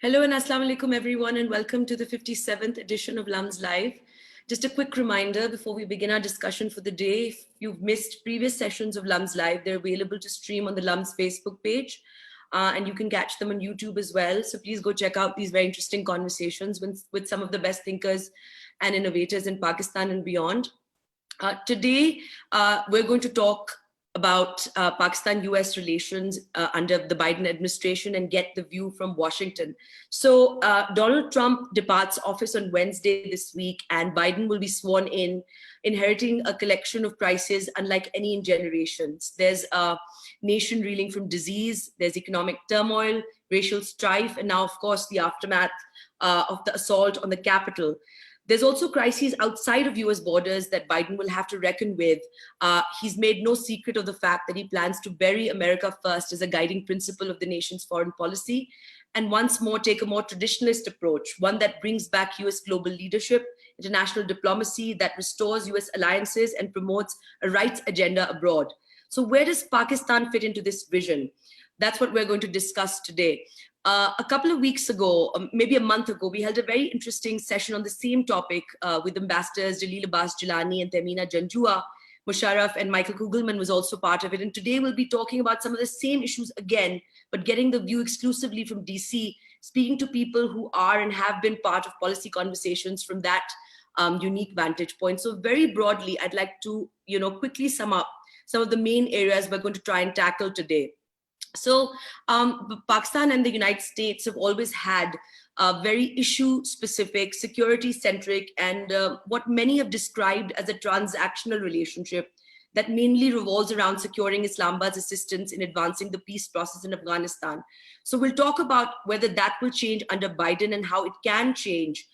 Hello and Assalamu alaikum everyone, and welcome to the 57th edition of LUMS Live. Just a quick reminder before we begin our discussion for the day, if you've missed previous sessions of LUMS Live, they're available to stream on the LUMS Facebook page, and you can catch them on YouTube as well. So please go check out these very interesting conversations with some of the best thinkers and innovators in Pakistan and beyond. Today, we're going to talk about Pakistan-US relations under the Biden administration and get the view from Washington. So Donald Trump departs office on Wednesday this week, and Biden will be sworn in, inheriting a collection of crises unlike any in generations. There's a nation reeling from disease, there's economic turmoil, racial strife, and now, of course, the aftermath of the assault on the Capitol. There's also crises outside of US borders that Biden will have to reckon with. He's made no secret of the fact that he plans to bury America first as a guiding principle of the nation's foreign policy, and once more take a more traditionalist approach, one that brings back US global leadership, international diplomacy, that restores US alliances and promotes a rights agenda abroad. So where does Pakistan fit into this vision? That's what we're going to discuss today. A couple of weeks ago, maybe a month ago, we held a very interesting session on the same topic with ambassadors Jalil Abbas Jilani and Temina Janjua. Musharraf and Michael Kugelman was also part of it. And today we'll be talking about some of the same issues again, but getting the view exclusively from DC, speaking to people who are and have been part of policy conversations from that unique vantage point. So very broadly, I'd like to quickly sum up some of the main areas we're going to try and tackle today. So Pakistan and the United States have always had a very issue-specific, security-centric, and what many have described as a transactional relationship that mainly revolves around securing Islamabad's assistance in advancing the peace process in Afghanistan. So we'll talk about whether that will change under Biden and how it can change.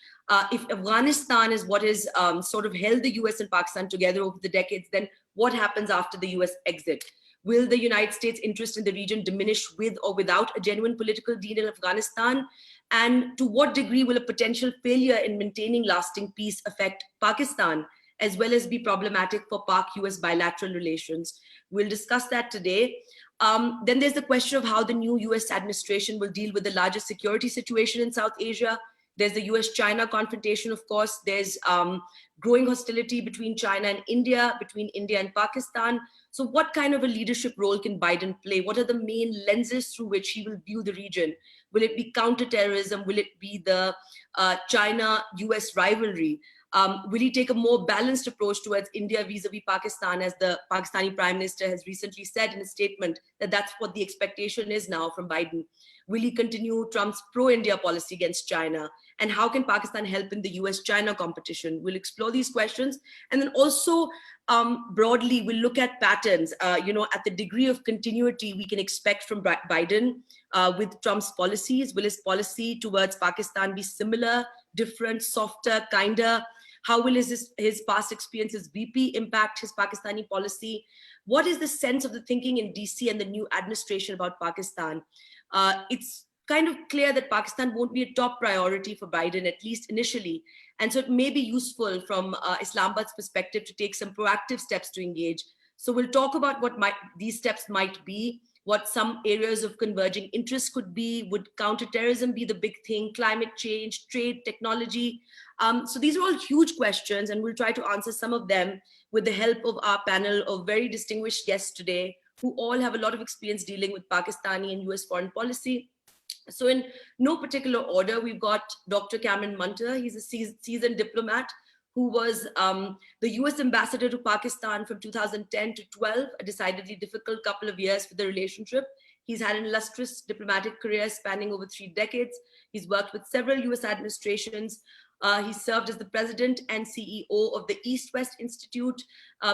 If Afghanistan is what has sort of held the US and Pakistan together over the decades, then what happens after the US exit? Will the United States' interest in the region diminish with or without a genuine political deal in Afghanistan? And to what degree will a potential failure in maintaining lasting peace affect Pakistan, as well as be problematic for Pak-US bilateral relations? We'll discuss that today. Then there's the question of how the new US administration will deal with the larger security situation in South Asia. There's the US-China confrontation, of course. There's growing hostility between China and India, between India and Pakistan. So what kind of a leadership role can Biden play? What are the main lenses through which he will view the region? Will it be counterterrorism? Will it be the China-US rivalry? Will he take a more balanced approach towards India vis-a-vis Pakistan, as the Pakistani Prime Minister has recently said in a statement that that's what the expectation is now from Biden? Will he continue Trump's pro-India policy against China? And how can Pakistan help in the US-China competition? We'll explore these questions. And then also, broadly, we'll look at patterns, at the degree of continuity we can expect from Biden with Trump's policies. Will his policy towards Pakistan be similar, different, softer, kinder? How will his past experience as VP impact his Pakistani policy? What is the sense of the thinking in DC and the new administration about Pakistan? It's kind of clear that Pakistan won't be a top priority for Biden, at least initially. And so it may be useful from Islamabad's perspective to take some proactive steps to engage. So we'll talk about what these steps might be, what some areas of converging interest could be. Would counterterrorism be the big thing? Climate change, trade, technology? So these are all huge questions, and we'll try to answer some of them with the help of our panel of very distinguished guests today, who all have a lot of experience dealing with Pakistani and US foreign policy. So in no particular order, we've got Dr. Cameron Munter. He's a seasoned diplomat who was the US ambassador to Pakistan from 2010 to 12, a decidedly difficult couple of years for the relationship. He's had an illustrious diplomatic career spanning over 3 decades. He's worked with several US administrations. He served as the president and CEO of the East-West Institute.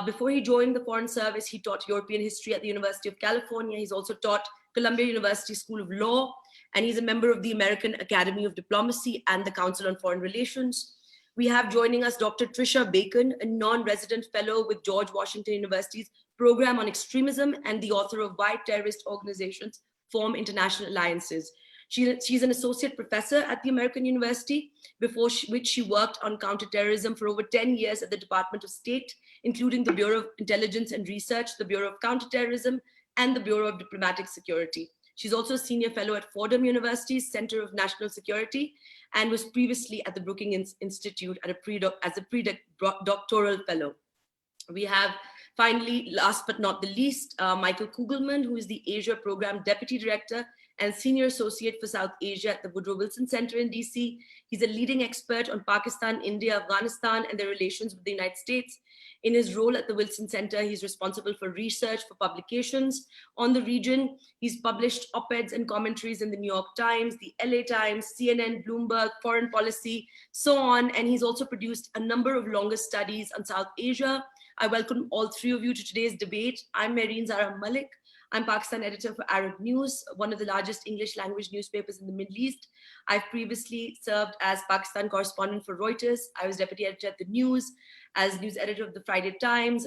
Before he joined the Foreign Service, he taught European history at the University of California. He's also taught Columbia University School of Law, and he's a member of the American Academy of Diplomacy and the Council on Foreign Relations. We have joining us Dr. Tricia Bacon, a non-resident fellow with George Washington University's Program on Extremism and the author of Why Terrorist Organizations Form International Alliances. She's an associate professor at the American University, before which she worked on counterterrorism for over 10 years at the Department of State, including the Bureau of Intelligence and Research, the Bureau of Counterterrorism, and the Bureau of Diplomatic Security. She's also a senior fellow at Fordham University's Center of National Security and was previously at the Brookings Institute as a pre-doctoral fellow. We have finally, last but not the least, Michael Kugelman, who is the Asia Program Deputy Director and Senior Associate for South Asia at the Woodrow Wilson Center in DC. He's a leading expert on Pakistan, India, Afghanistan, and their relations with the United States. In his role at the Wilson Center, he's responsible for research for publications on the region. He's published op-eds and commentaries in the New York Times, the LA Times, CNN, Bloomberg, Foreign Policy, so on. And he's also produced a number of longer studies on South Asia. I welcome all three of you to today's debate. I'm Mehreen Zahra-Malik. I'm Pakistan editor for Arab News, one of the largest English language newspapers in the Middle East. I've previously served as Pakistan correspondent for Reuters. I was deputy editor at The News, as news editor of the Friday Times.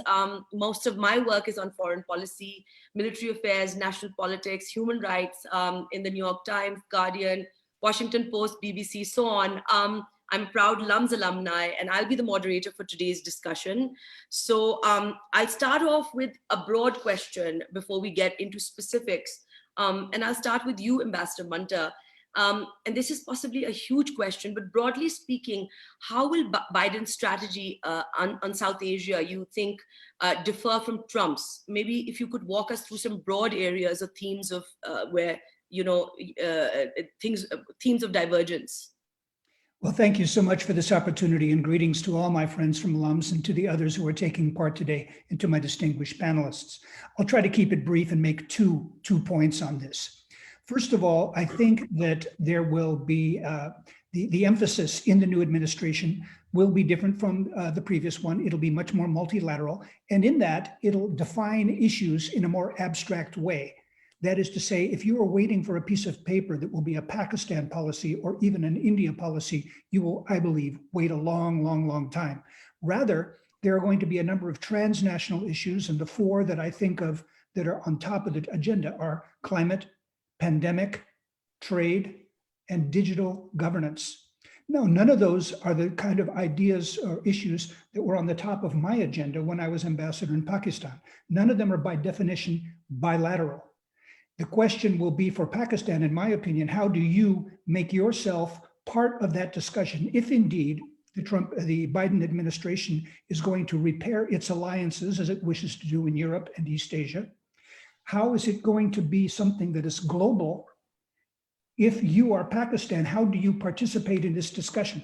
Most of my work is on foreign policy, military affairs, national politics, human rights in the New York Times, Guardian, Washington Post, BBC, so on. I'm a proud LUMS alumni, and I'll be the moderator for today's discussion. So I'll start off with a broad question before we get into specifics. And I'll start with you, Ambassador Munter. And this is possibly a huge question, but broadly speaking, how will Biden's strategy on South Asia, you think, differ from Trump's? Maybe if you could walk us through some broad areas or themes of where, themes of divergence. Well, thank you so much for this opportunity, and greetings to all my friends from LUMS and to the others who are taking part today, and to my distinguished panelists. I'll try to keep it brief and make two points on this. First of all, I think that there will be the emphasis in the new administration will be different from the previous one. It'll be much more multilateral, and in that, it'll define issues in a more abstract way. That is to say, if you are waiting for a piece of paper that will be a Pakistan policy or even an India policy, you will, I believe, wait a long time. Rather, there are going to be a number of transnational issues, and the four that I think of that are on top of the agenda are climate, pandemic, trade, and digital governance. No, none of those are the kind of ideas or issues that were on the top of my agenda when I was ambassador in Pakistan. None of them are by definition bilateral. The question will be for Pakistan, in my opinion, how do you make yourself part of that discussion if indeed the Biden administration is going to repair its alliances as it wishes to do in Europe and East Asia? How is it going to be something that is global? If you are Pakistan, how do you participate in this discussion?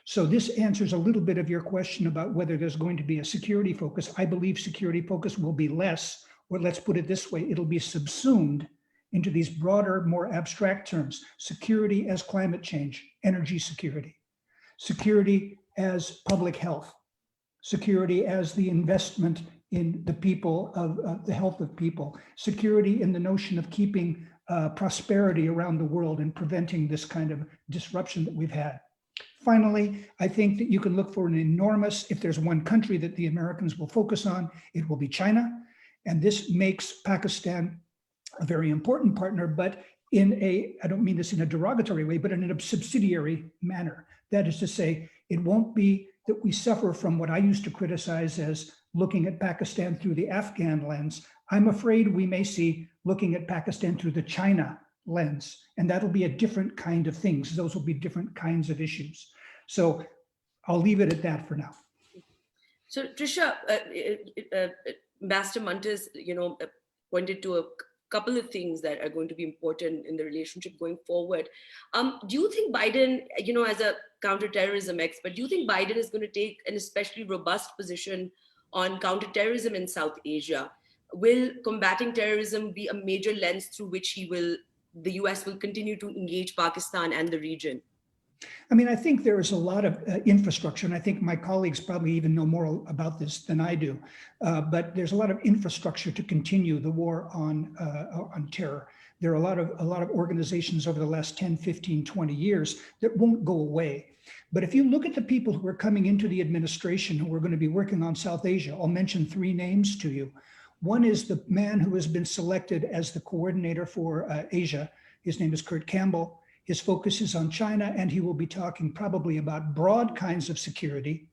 So this answers a little bit of your question about whether there's going to be a security focus. I believe security focus will be less, or let's put it this way, it'll be subsumed into these broader, more abstract terms: security as climate change, energy security, security as public health, security as the investment in the people, of the health of people, security in the notion of keeping prosperity around the world and preventing this kind of disruption that we've had. Finally, I think that you can look for an enormous, if there's one country that the Americans will focus on, it will be China. And this makes Pakistan a very important partner, but in a, I don't mean this in a derogatory way, but in a subsidiary manner. That is to say, it won't be that we suffer from what I used to criticize as looking at Pakistan through the Afghan lens. I'm afraid we may see looking at Pakistan through the China lens, and that'll be a different kind of things. Those will be different kinds of issues. So I'll leave it at that for now. So Tricia, Ambassador Munter's, pointed to a couple of things that are going to be important in the relationship going forward. Do you think Biden, as a counterterrorism expert, do you think Biden is going to take an especially robust position on counterterrorism in South Asia? Will combating terrorism be a major lens through which the US will continue to engage Pakistan and the region? I mean, I think there is a lot of infrastructure, and I think my colleagues probably even know more about this than I do, but there's a lot of infrastructure to continue the war on terror. There are a lot of organizations over the last 10, 15, 20 years that won't go away. But if you look at the people who are coming into the administration who are going to be working on South Asia, I'll mention three names to you. One is the man who has been selected as the coordinator for Asia. His name is Kurt Campbell. His focus is on China, and he will be talking probably about broad kinds of security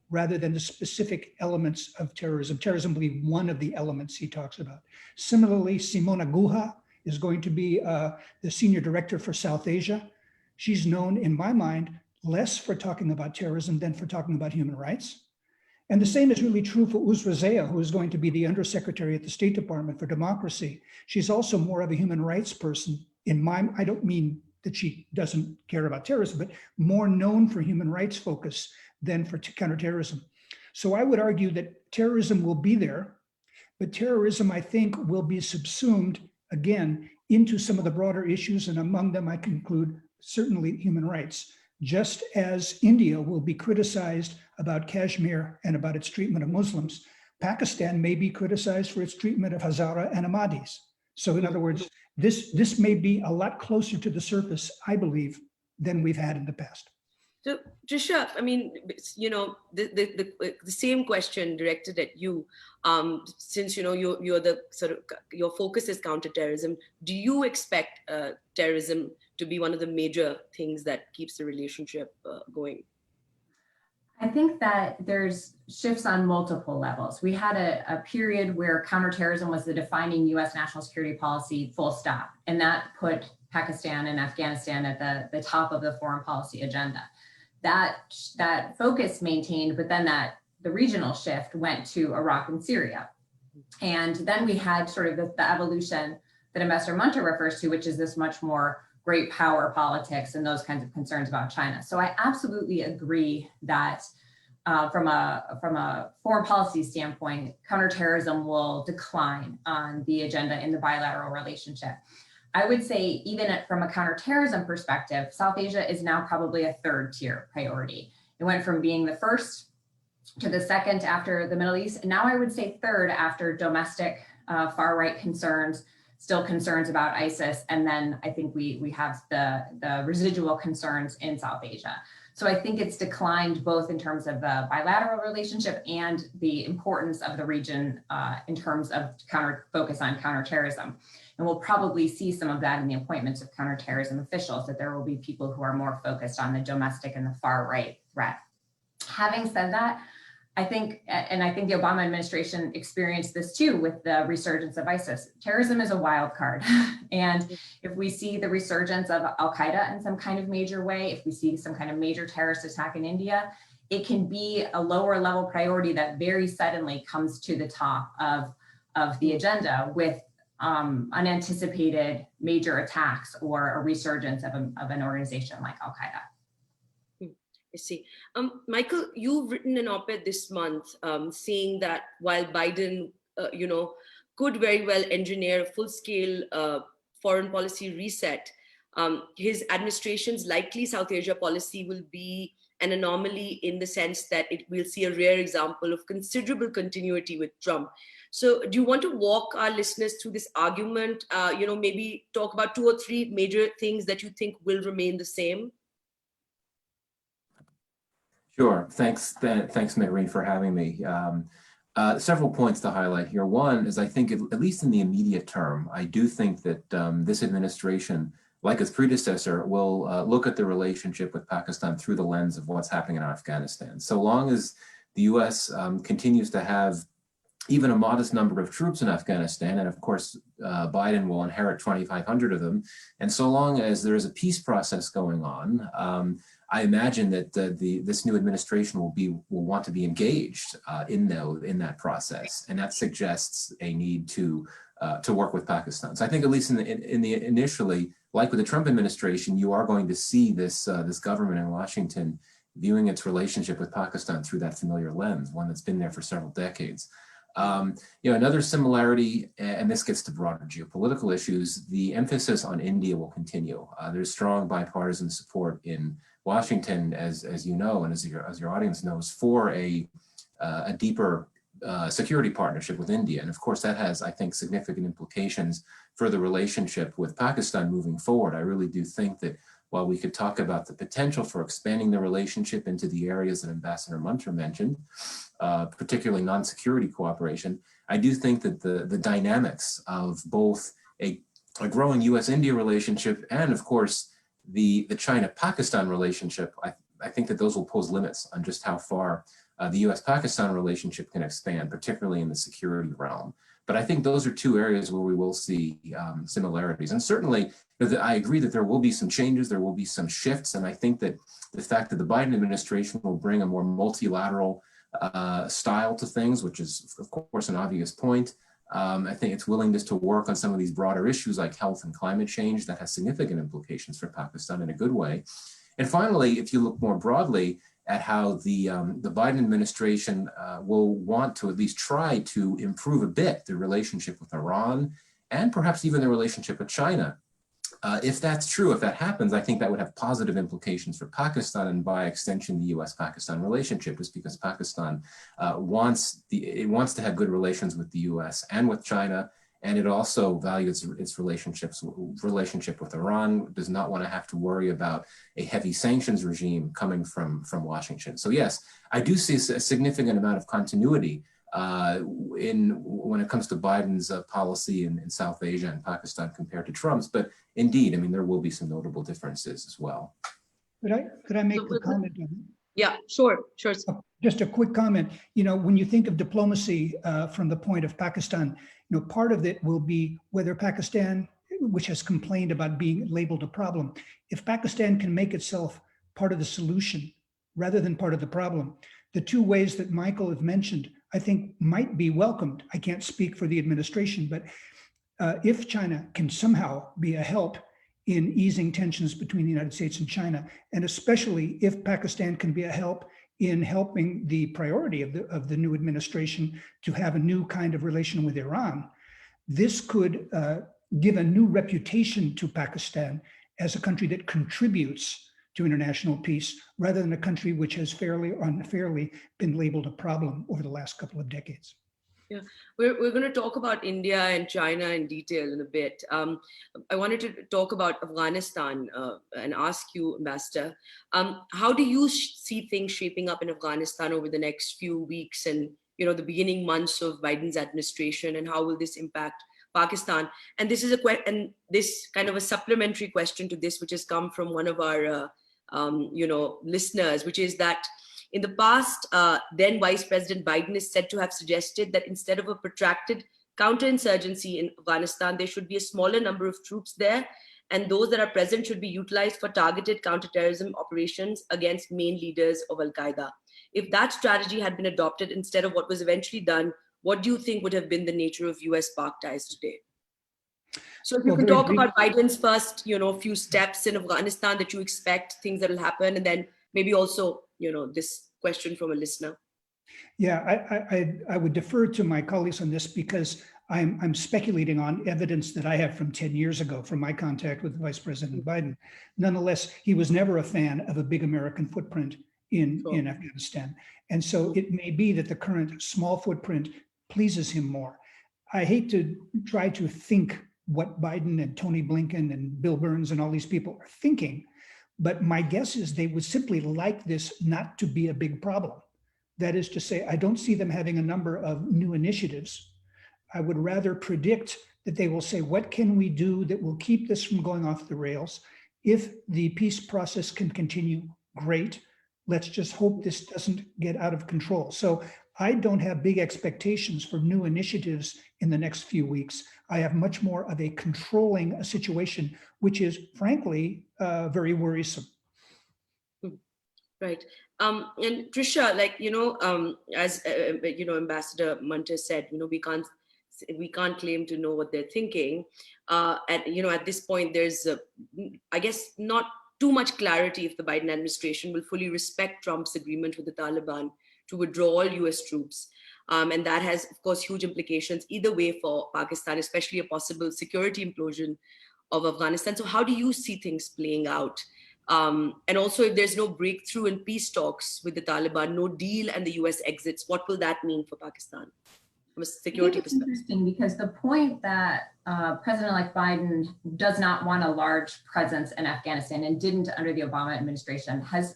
rather than the specific elements of terrorism. Terrorism will be one of the elements he talks about. Similarly, Simona Guha is going to be the senior director for South Asia. She's known, in my mind, less for talking about terrorism than for talking about human rights. And the same is really true for Uzra Zeya, who is going to be the undersecretary at the State Department for Democracy. She's also more of a human rights person I don't mean that she doesn't care about terrorism, but more known for human rights focus than for counterterrorism. So I would argue that terrorism will be there, but terrorism, I think, will be subsumed, again, into some of the broader issues, and among them I conclude certainly human rights. Just as India will be criticized about Kashmir and about its treatment of Muslims, Pakistan may be criticized for its treatment of Hazara and Ahmadis. So in other words, this may be a lot closer to the surface, I believe, than we've had in the past. So, Tricia, I mean, you know, the same question directed at you, since, you know, you're the sort of, your focus is counterterrorism. Do you expect terrorism to be one of the major things that keeps the relationship going? I think that there's shifts on multiple levels. We had a period where counterterrorism was the defining US national security policy, full stop. And that put Pakistan and Afghanistan at the top of the foreign policy agenda. That focus maintained, but then the regional shift went to Iraq and Syria. And then we had sort of the evolution that Ambassador Munter refers to, which is this much more great power politics and those kinds of concerns about China. So I absolutely agree that from a foreign policy standpoint, counterterrorism will decline on the agenda in the bilateral relationship. I would say even from a counterterrorism perspective, South Asia is now probably a third tier priority. It went from being the first to the second after the Middle East, and now I would say third after domestic far-right concerns, still concerns about ISIS, and then I think we have the residual concerns in South Asia. So I think it's declined both in terms of the bilateral relationship and the importance of the region in terms of focus on counterterrorism. And we'll probably see some of that in the appointments of counterterrorism officials, that there will be people who are more focused on the domestic and the far right threat. Having said that, I think the Obama administration experienced this too with the resurgence of ISIS. Terrorism is a wild card. And if we see the resurgence of Al-Qaeda in some kind of major way, if we see some kind of major terrorist attack in India, it can be a lower level priority that very suddenly comes to the top of the agenda with unanticipated major attacks or a resurgence of an organization like Al-Qaeda. I see. Michael, you've written an op-ed this month saying that while Biden, you know, could very well engineer a full-scale foreign policy reset, his administration's likely South Asia policy will be an anomaly in the sense that it will see a rare example of considerable continuity with Trump. So do you want to walk our listeners through this argument, you know, maybe talk about 2 or 3 major things that you think will remain the same? Sure. Thanks, Mehreen, for having me. Several points to highlight here. One is I think, at least in the immediate term, I do think that this administration, like its predecessor, will look at the relationship with Pakistan through the lens of what's happening in Afghanistan. So long as the US continues to have even a modest number of troops in Afghanistan, and of course, Biden will inherit 2,500 of them, and so long as there is a peace process going on, I imagine that this new administration will want to be engaged in that process, and that suggests a need to work with Pakistan. So I think, at least in the initially, like with the Trump administration, you are going to see this government in Washington viewing its relationship with Pakistan through that familiar lens, one that's been there for several decades. You know, another similarity, and this gets to broader geopolitical issues, the emphasis on India will continue. There's strong bipartisan support in Washington, as you know, and as your audience knows, for a deeper security partnership with India. And of course, that has, I think, significant implications for the relationship with Pakistan moving forward. I really do think that while we could talk about the potential for expanding the relationship into the areas that Ambassador Munter mentioned, particularly non-security cooperation, I do think that the dynamics of both a growing US-India relationship and, of course, the China-Pakistan relationship, I think that those will pose limits on just how far the US-Pakistan relationship can expand, particularly in the security realm. But I think those are two areas where we will see similarities. And certainly, I agree that there will be some changes, there will be some shifts. And I think that the fact that the Biden administration will bring a more multilateral style to things, which is, of course, an obvious point. I think its willingness to work on some of these broader issues like health and climate change that has significant implications for Pakistan in a good way. And finally, if you look more broadly at how the Biden administration will want to at least try to improve a bit the relationship with Iran and perhaps even the relationship with China. If that's true, if that happens, I think that would have positive implications for Pakistan and by extension, the US-Pakistan relationship, just because Pakistan wants to have good relations with the US and with China. And it also values its relationship with Iran, does not want to have to worry about a heavy sanctions regime coming from Washington. So yes, I do see a significant amount of continuity when it comes to Biden's policy in South Asia and Pakistan compared to Trump's. But indeed, I mean, there will be some notable differences as well. Could I make a comment on that? Yeah, sure. Just a quick comment. You know, when you think of diplomacy from the point of Pakistan, you know, part of it will be whether Pakistan, which has complained about being labeled a problem, if Pakistan can make itself part of the solution rather than part of the problem, the two ways that Michael have mentioned, I think might be welcomed. I can't speak for the administration, but if China can somehow be a help in easing tensions between the United States and China, and especially if Pakistan can be a help in helping the priority of the new administration to have a new kind of relation with Iran, this could give a new reputation to Pakistan as a country that contributes to international peace, rather than a country which has fairly or unfairly been labeled a problem over the last couple of decades. Yeah, we're going to talk about India and China in detail in a bit. I wanted to talk about Afghanistan and ask you, Ambassador, how do you see things shaping up in Afghanistan over the next few weeks and, you know, the beginning months of Biden's administration, and how will this impact Pakistan? And this is this kind of a supplementary question to this, which has come from one of our listeners, which is that in the past, then Vice President Biden is said to have suggested that instead of a protracted counterinsurgency in Afghanistan, there should be a smaller number of troops there, and those that are present should be utilized for targeted counterterrorism operations against main leaders of Al-Qaeda. If that strategy had been adopted instead of what was eventually done, what do you think would have been the nature of US-Pak ties today? So if you could talk about Biden's first, few steps in Afghanistan that you expect, things that will happen, and then maybe also, this question from a listener. Yeah, I would defer to my colleagues on this because I'm speculating on evidence that I have from 10 years ago from my contact with Vice President Biden. Nonetheless, he was never a fan of a big American footprint in Afghanistan. And so it may be that the current small footprint pleases him more. I hate to try to think what Biden and Tony Blinken and Bill Burns and all these people are thinking, but my guess is they would simply like this not to be a big problem. That is to say, I don't see them having a number of new initiatives. I would rather predict that they will say, what can we do that will keep this from going off the rails? If the peace process can continue, great. Let's just hope this doesn't get out of control. So I don't have big expectations for new initiatives in the next few weeks. I have much more of a controlling a situation, which is frankly very worrisome. Right. And Tricia, as Ambassador Munter said, we can't claim to know what they're thinking. At this point, there's, I guess, not too much clarity if the Biden administration will fully respect Trump's agreement with the Taliban to withdraw all US troops. And that has, of course, huge implications either way for Pakistan, especially a possible security implosion of Afghanistan. So how do you see things playing out? And also, if there's no breakthrough in peace talks with the Taliban, no deal, and the US exits, what will that mean for Pakistan from a security perspective? It's interesting because the point that President-elect Biden does not want a large presence in Afghanistan and didn't under the Obama administration has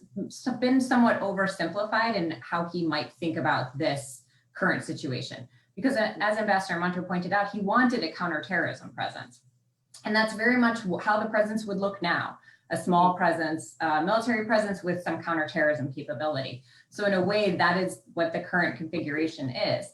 been somewhat oversimplified in how he might think about this current situation. Because as Ambassador Munter pointed out, he wanted a counterterrorism presence. And that's very much how the presence would look now. A small presence, military presence with some counterterrorism capability. So in a way, that is what the current configuration is.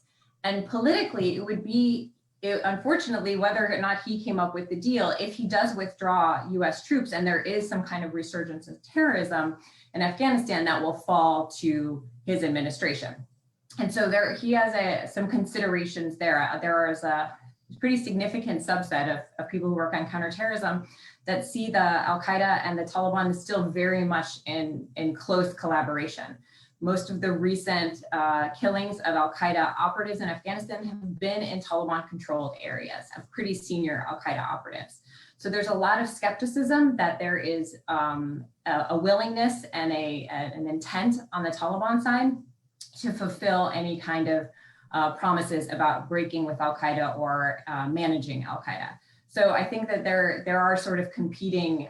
And politically, it would be unfortunately, whether or not he came up with the deal, if he does withdraw US troops and there is some kind of resurgence of terrorism in Afghanistan, that will fall to his administration. And so he has some considerations there. There is a pretty significant subset of people who work on counterterrorism that see the Al-Qaeda and the Taliban still very much in close collaboration. Most of the recent killings of Al-Qaeda operatives in Afghanistan have been in Taliban-controlled areas, of pretty senior Al-Qaeda operatives. So there's a lot of skepticism that there is a willingness and an intent on the Taliban side to fulfill any kind of promises about breaking with Al-Qaeda or managing Al-Qaeda. So I think that there are sort of competing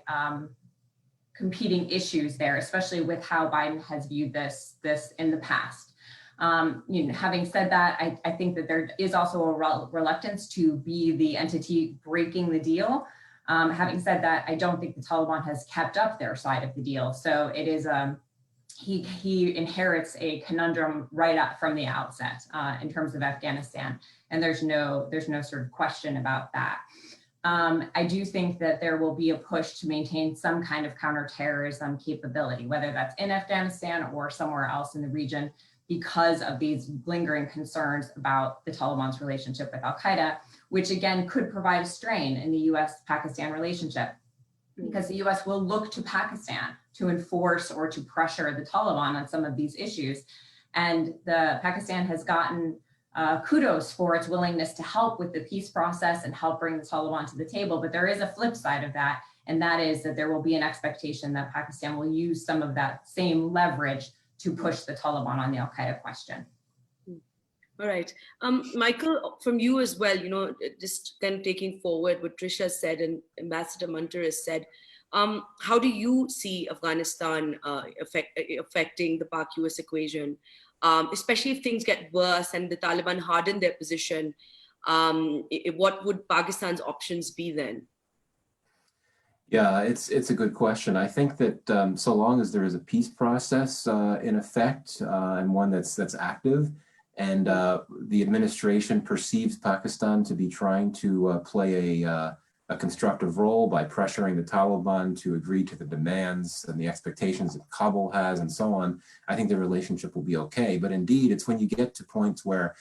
issues there, especially with how Biden has viewed this in the past. Having said that, I think that there is also a reluctance to be the entity breaking the deal. Having said that, I don't think the Taliban has kept up their side of the deal. So it is he inherits a conundrum right up from the outset in terms of Afghanistan, and there's no sort of question about that. I do think that there will be a push to maintain some kind of counterterrorism capability, whether that's in Afghanistan or somewhere else in the region, because of these lingering concerns about the Taliban's relationship with Al-Qaeda, which again could provide a strain in the US-Pakistan relationship, because the US will look to Pakistan to enforce or to pressure the Taliban on some of these issues. And Pakistan has gotten kudos for its willingness to help with the peace process and help bring the Taliban to the table. But there is a flip side of that, and that is that there will be an expectation that Pakistan will use some of that same leverage to push the Taliban on the Al-Qaeda question. All right. Michael, from you as well, just kind of taking forward what Tricia said and Ambassador Munter has said, how do you see Afghanistan affecting the Pak-US equation? Especially if things get worse and the Taliban harden their position, what would Pakistan's options be then? Yeah, it's a good question. I think that so long as there is a peace process in effect and one that's active, and the administration perceives Pakistan to be trying to play a constructive role by pressuring the Taliban to agree to the demands and the expectations that Kabul has and so on, I think the relationship will be okay. But indeed, it's when you get to points where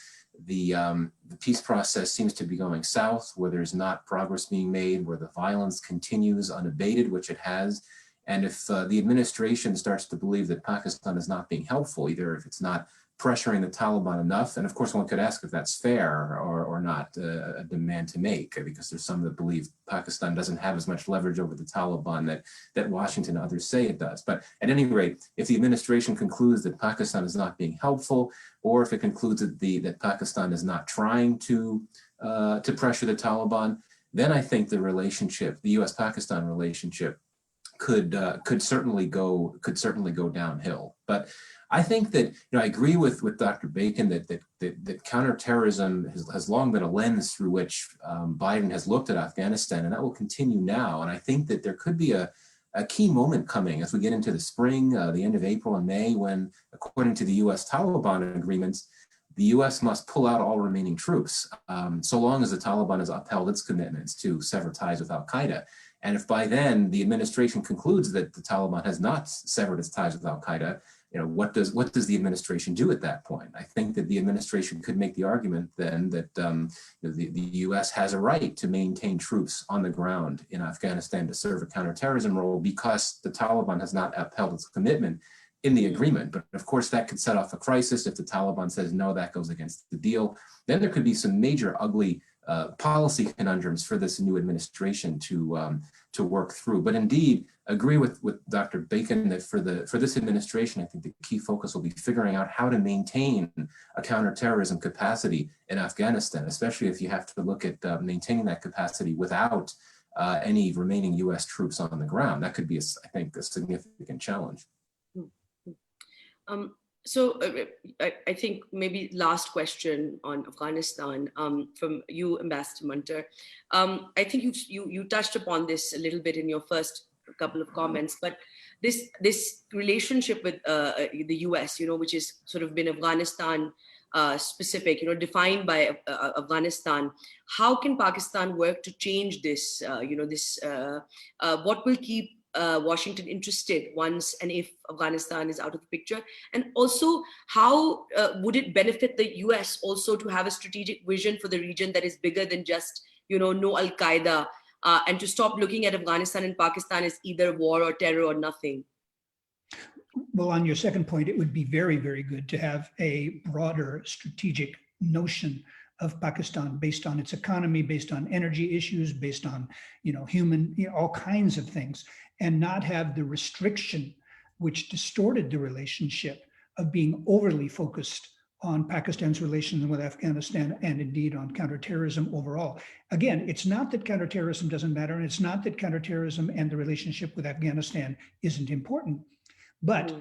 the peace process seems to be going south, where there's not progress being made, where the violence continues unabated, which it has, and if the administration starts to believe that Pakistan is not being helpful, either if it's not pressuring the Taliban enough, and of course one could ask if that's fair or not a demand to make, because there's some that believe Pakistan doesn't have as much leverage over the Taliban that Washington and others say it does. But at any rate, if the administration concludes that Pakistan is not being helpful, or if it concludes that Pakistan is not trying to pressure the Taliban, then I think the relationship, the U.S.-Pakistan relationship, could certainly go downhill. But I think that I agree with Dr. Bacon that counterterrorism has long been a lens through which Biden has looked at Afghanistan, and that will continue now. And I think that there could be a key moment coming as we get into the spring, the end of April and May, when, according to the U.S.-Taliban agreements, the U.S. must pull out all remaining troops, so long as the Taliban has upheld its commitments to sever ties with Al-Qaeda. And if by then the administration concludes that the Taliban has not severed its ties with Al-Qaeda, what does the administration do at that point? I think that the administration could make the argument then that the U.S. has a right to maintain troops on the ground in Afghanistan to serve a counterterrorism role because the Taliban has not upheld its commitment in the agreement. But of course, that could set off a crisis if the Taliban says, no, that goes against the deal. Then there could be some major ugly policy conundrums for this new administration to work through. But indeed, agree with Dr. Bacon that for this administration, I think the key focus will be figuring out how to maintain a counterterrorism capacity in Afghanistan, especially if you have to look at maintaining that capacity without any remaining U.S. troops on the ground. That could be, I think, a significant challenge. So I think maybe last question on Afghanistan from you, Ambassador Munter. I think you touched upon this a little bit in your first couple of comments, but this relationship with the US, which has sort of been Afghanistan specific, defined by Afghanistan. How can Pakistan work to change this? What will keep Washington interested once and if Afghanistan is out of the picture? And also, how would it benefit the US also to have a strategic vision for the region that is bigger than just, no Al-Qaeda, and to stop looking at Afghanistan and Pakistan as either war or terror or nothing? Well, on your second point, it would be very, very good to have a broader strategic notion of Pakistan based on its economy, based on energy issues, based on, human, all kinds of things, and not have the restriction which distorted the relationship of being overly focused on Pakistan's relations with Afghanistan and indeed on counterterrorism overall. Again, it's not that counterterrorism doesn't matter, and it's not that counterterrorism and the relationship with Afghanistan isn't important. But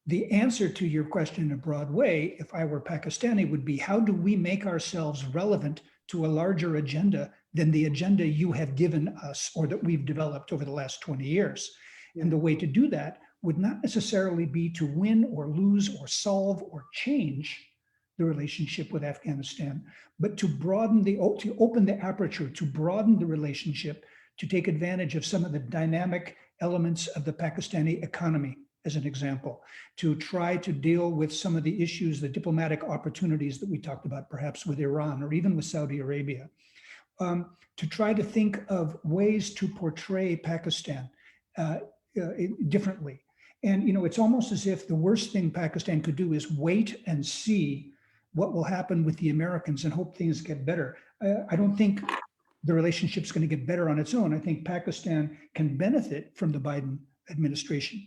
the answer to your question in a broad way, if I were Pakistani, would be, how do we make ourselves relevant to a larger agenda than the agenda you have given us or that we've developed over the last 20 years? And the way to do that would not necessarily be to win or lose or solve or change the relationship with Afghanistan, but to open the aperture, to broaden the relationship, to take advantage of some of the dynamic elements of the Pakistani economy, as an example, to try to deal with some of the issues, the diplomatic opportunities that we talked about, perhaps with Iran or even with Saudi Arabia, to try to think of ways to portray Pakistan differently. And, it's almost as if the worst thing Pakistan could do is wait and see what will happen with the Americans and hope things get better. I don't think the relationship's going to get better on its own. I think Pakistan can benefit from the Biden administration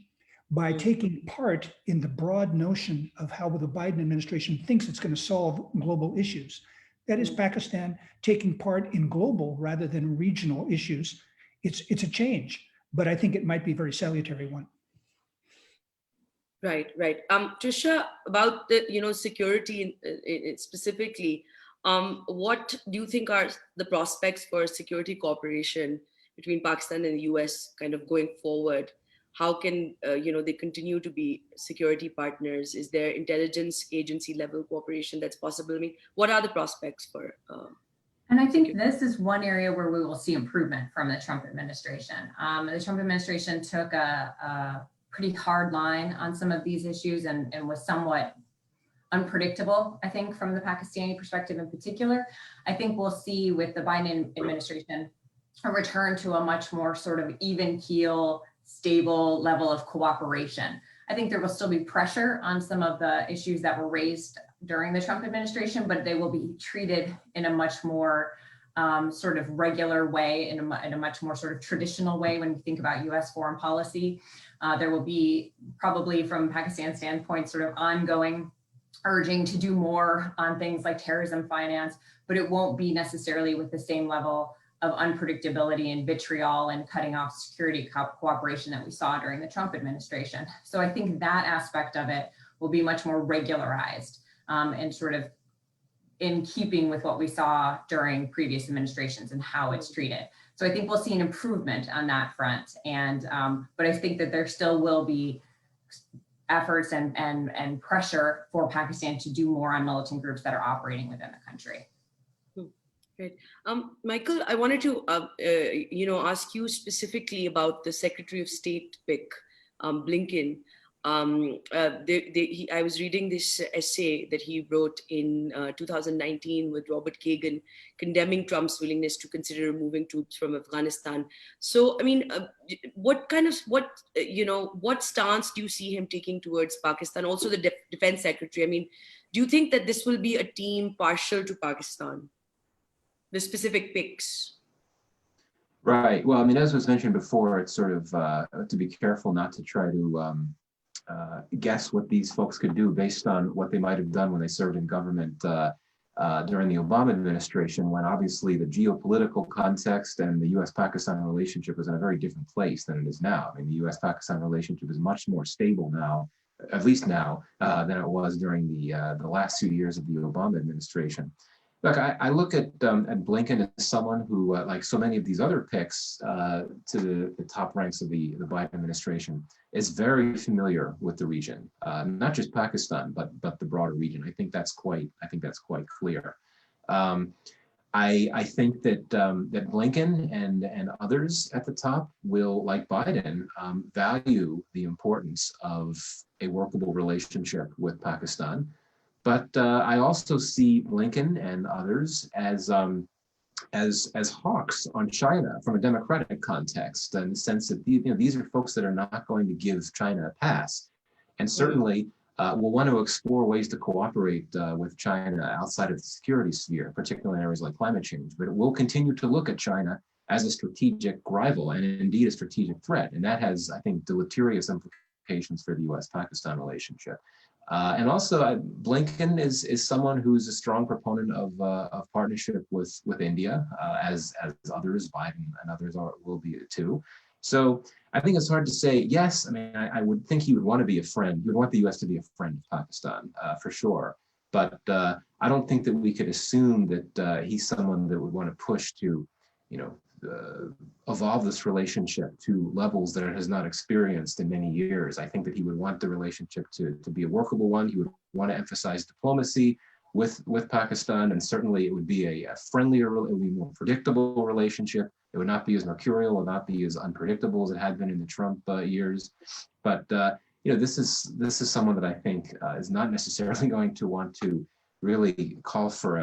by taking part in the broad notion of how the Biden administration thinks it's going to solve global issues. That is Pakistan taking part in global rather than regional issues. It's a change, but I think it might be a very salutary one. Right. Tricia, about the security specifically, what do you think are the prospects for security cooperation between Pakistan and the US kind of going forward? How can they continue to be security partners? Is there intelligence agency level cooperation that's possible? I mean, what are the prospects for? And I think this is one area where we will see improvement from the Trump administration. The Trump administration took a pretty hard line on some of these issues and was somewhat unpredictable, I think, from the Pakistani perspective in particular. I think we'll see with the Biden administration a return to a much more sort of even keel, stable level of cooperation. I think there will still be pressure on some of the issues that were raised during the Trump administration, but they will be treated in a much more sort of regular way, in a much more sort of traditional way when we think about US foreign policy. There will be probably from Pakistan's standpoint sort of ongoing urging to do more on things like terrorism finance, but it won't be necessarily with the same level of unpredictability and vitriol and cutting off security cooperation that we saw during the Trump administration. So I think that aspect of it will be much more regularized and sort of in keeping with what we saw during previous administrations and how it's treated. So I think we'll see an improvement on that front. And but I think that there still will be efforts and pressure for Pakistan to do more on militant groups that are operating within the country. Great. Michael, I wanted to, ask you specifically about the Secretary of State pick, Blinken. I was reading this essay that he wrote in 2019 with Robert Kagan, condemning Trump's willingness to consider removing troops from Afghanistan. So, I mean, what stance do you see him taking towards Pakistan? Also, the Defense Secretary. I mean, do you think that this will be a team partial to Pakistan? The specific picks. Right. Well, I mean, as was mentioned before, it's sort of to be careful not to try to guess what these folks could do based on what they might have done when they served in government during the Obama administration, when obviously the geopolitical context and the U.S.-Pakistan relationship was in a very different place than it is now. I mean, the U.S.-Pakistan relationship is much more stable now, at least now, than it was during the last 2 years of the Obama administration. Look, I look at Blinken as someone who, like so many of these other picks to the top ranks of the Biden administration, is very familiar with the region, not just Pakistan, but the broader region. I think that's quite clear. I think that that Blinken and others at the top will, like Biden, value the importance of a workable relationship with Pakistan. But I also see Blinken and others as hawks on China from a democratic context, in the sense that these are folks that are not going to give China a pass, and certainly will want to explore ways to cooperate with China outside of the security sphere, particularly in areas like climate change. But it will continue to look at China as a strategic rival and indeed a strategic threat, and that has, I think, deleterious implications for the U.S.-Pakistan relationship. And also, Blinken is someone who's a strong proponent of partnership with India, as others, Biden and others will be too. So I think it's hard to say. Yes, I mean, I would think he would want to be a friend. He would want the U.S. to be a friend of Pakistan for sure. But I don't think that we could assume that he's someone that would want to push to, evolve this relationship to levels that it has not experienced in many years. I think that he would want the relationship to be a workable one. He would want to emphasize diplomacy with Pakistan, and certainly it would be a friendlier, it would be more predictable relationship. It would not be as mercurial, it would not be as unpredictable as it had been in the Trump years. But this is someone that I think is not necessarily going to want to really call for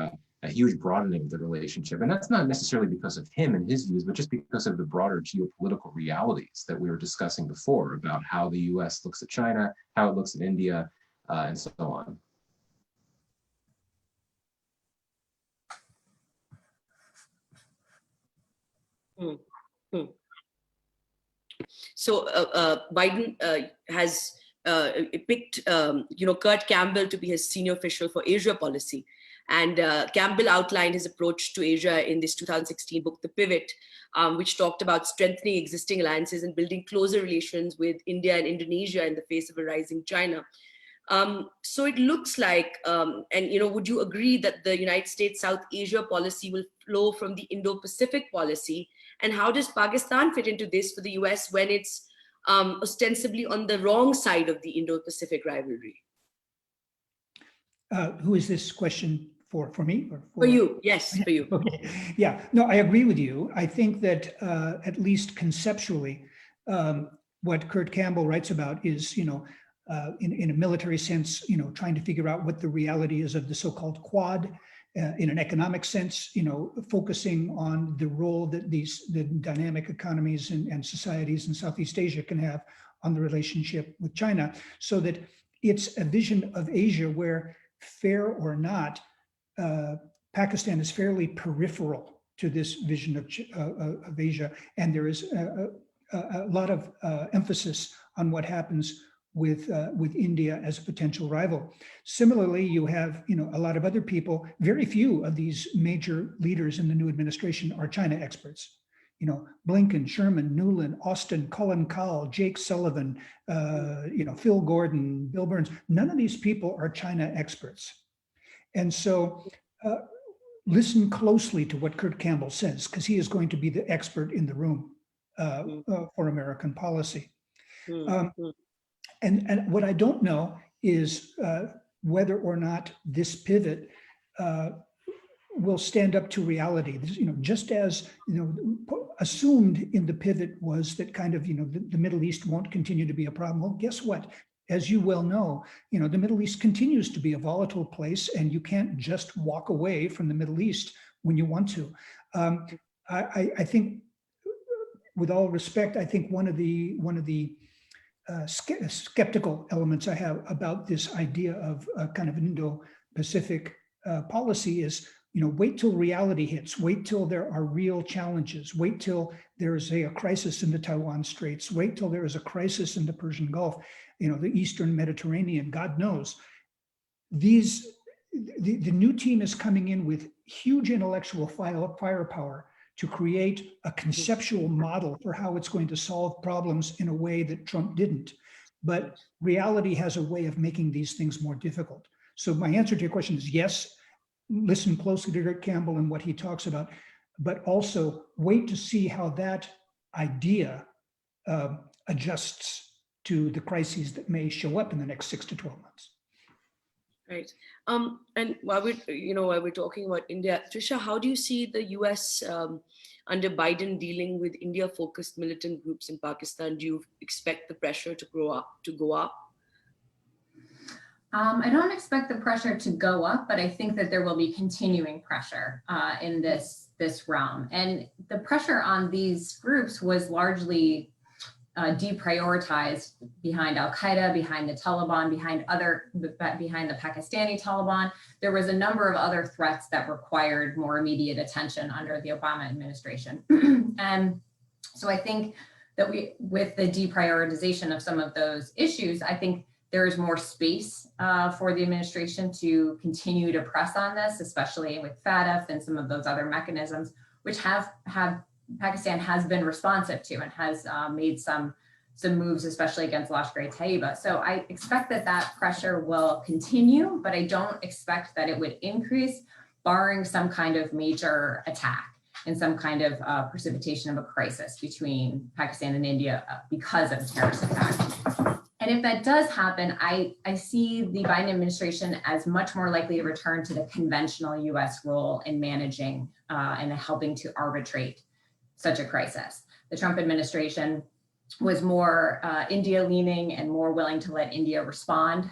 a huge broadening of the relationship. And that's not necessarily because of him and his views, but just because of the broader geopolitical realities that we were discussing before about how the US looks at China, how it looks at India, and so on. So Biden has picked, Kurt Campbell to be his senior official for Asia policy. And Campbell outlined his approach to Asia in this 2016 book, The Pivot, which talked about strengthening existing alliances and building closer relations with India and Indonesia in the face of a rising China. So it looks like, would you agree that the United States South Asia policy will flow from the Indo-Pacific policy? And how does Pakistan fit into this for the US when it's ostensibly on the wrong side of the Indo-Pacific rivalry? Who is this question for me? Or for you, yes, for you. Okay. Yeah, no, I agree with you. I think that at least conceptually, what Kurt Campbell writes about is, in a military sense, trying to figure out what the reality is of the so-called Quad. In an economic sense, focusing on the role that the dynamic economies and societies in Southeast Asia can have on the relationship with China, so that it's a vision of Asia where, fair or not, Pakistan is fairly peripheral to this vision of Asia, and there is a lot of emphasis on what happens with India as a potential rival. Similarly, you have a lot of other people. Very few of these major leaders in the new administration are China experts. Blinken, Sherman, Nuland, Austin, Colin Powell, Jake Sullivan, Phil Gordon, Bill Burns. None of these people are China experts. And so listen closely to what Kurt Campbell says, because he is going to be the expert in the room for American policy. And what I don't know is whether or not this pivot will stand up to reality. Just as assumed in the pivot was that kind of the Middle East won't continue to be a problem. Well, guess what? As you well know, the Middle East continues to be a volatile place, and you can't just walk away from the Middle East when you want to. I think, with all respect, I think one of the skeptical elements I have about this idea of kind of an Indo-Pacific policy is, wait till reality hits, wait till there are real challenges, wait till there is a crisis in the Taiwan Straits, wait till there is a crisis in the Persian Gulf, the Eastern Mediterranean, God knows. The new team is coming in with huge intellectual firepower to create a conceptual model for how it's going to solve problems in a way that Trump didn't. But reality has a way of making these things more difficult. So my answer to your question is yes, listen closely to Rick Campbell and what he talks about, but also wait to see how that idea adjusts to the crises that may show up in the next 6 to 12 months. Right. And while we're talking about India, Tricia, how do you see the US under Biden dealing with India-focused militant groups in Pakistan? Do you expect the pressure to go up? I don't expect the pressure to go up, but I think that there will be continuing pressure in this realm. And the pressure on these groups was largely deprioritized behind Al-Qaeda, behind the Taliban, behind the Pakistani Taliban. There was a number of other threats that required more immediate attention under the Obama administration. And so I think that with the deprioritization of some of those issues, I think there is more space for the administration to continue to press on this, especially with FATF and some of those other mechanisms, which have Pakistan has been responsive to and has made some moves, especially against Lashkar-e-Taiba. So I expect that pressure will continue, but I don't expect that it would increase, barring some kind of major attack and some kind of precipitation of a crisis between Pakistan and India because of a terrorist attack. And if that does happen, I see the Biden administration as much more likely to return to the conventional US role in managing and helping to arbitrate such a crisis. The Trump administration was more India leaning and more willing to let India respond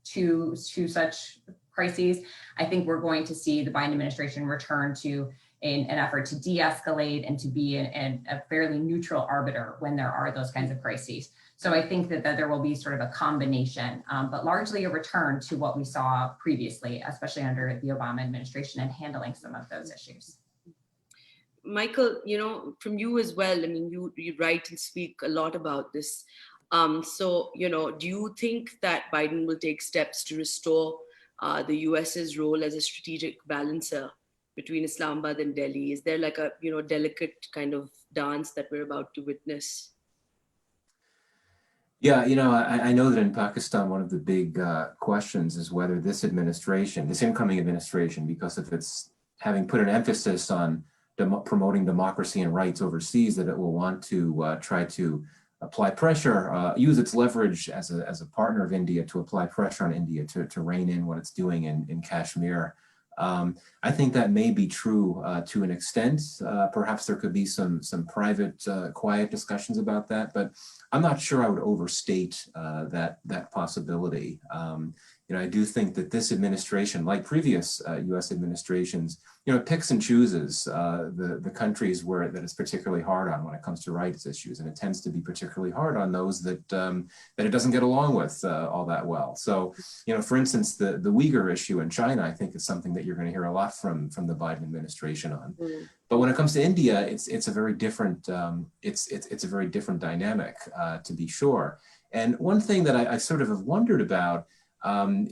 to such crises. I think we're going to see the Biden administration return to an effort to de-escalate and to be a fairly neutral arbiter when there are those kinds of crises. So I think that there will be sort of a combination, but largely a return to what we saw previously, especially under the Obama administration and handling some of those issues. Michael, from you as well, I mean, you write and speak a lot about this. So, do you think that Biden will take steps to restore the US's role as a strategic balancer between Islamabad and Delhi? Is there like a, delicate kind of dance that we're about to witness? Yeah, I know that in Pakistan, one of the big questions is whether this administration, this incoming administration, because of its having put an emphasis on promoting democracy and rights overseas, that it will want to try to apply pressure, use its leverage as a partner of India to apply pressure on India to rein in what it's doing in Kashmir. I think that may be true to an extent. Perhaps there could be some private, quiet discussions about that, but I'm not sure I would overstate that possibility. I do think that this administration, like previous U.S. administrations, picks and chooses the countries that it's particularly hard on when it comes to rights issues, and it tends to be particularly hard on those that it doesn't get along with all that well. So, for instance, the Uyghur issue in China, I think, is something that you're going to hear a lot from the Biden administration on. Mm. But when it comes to India, it's a very different it's a very different dynamic, to be sure. And one thing that I sort of have wondered about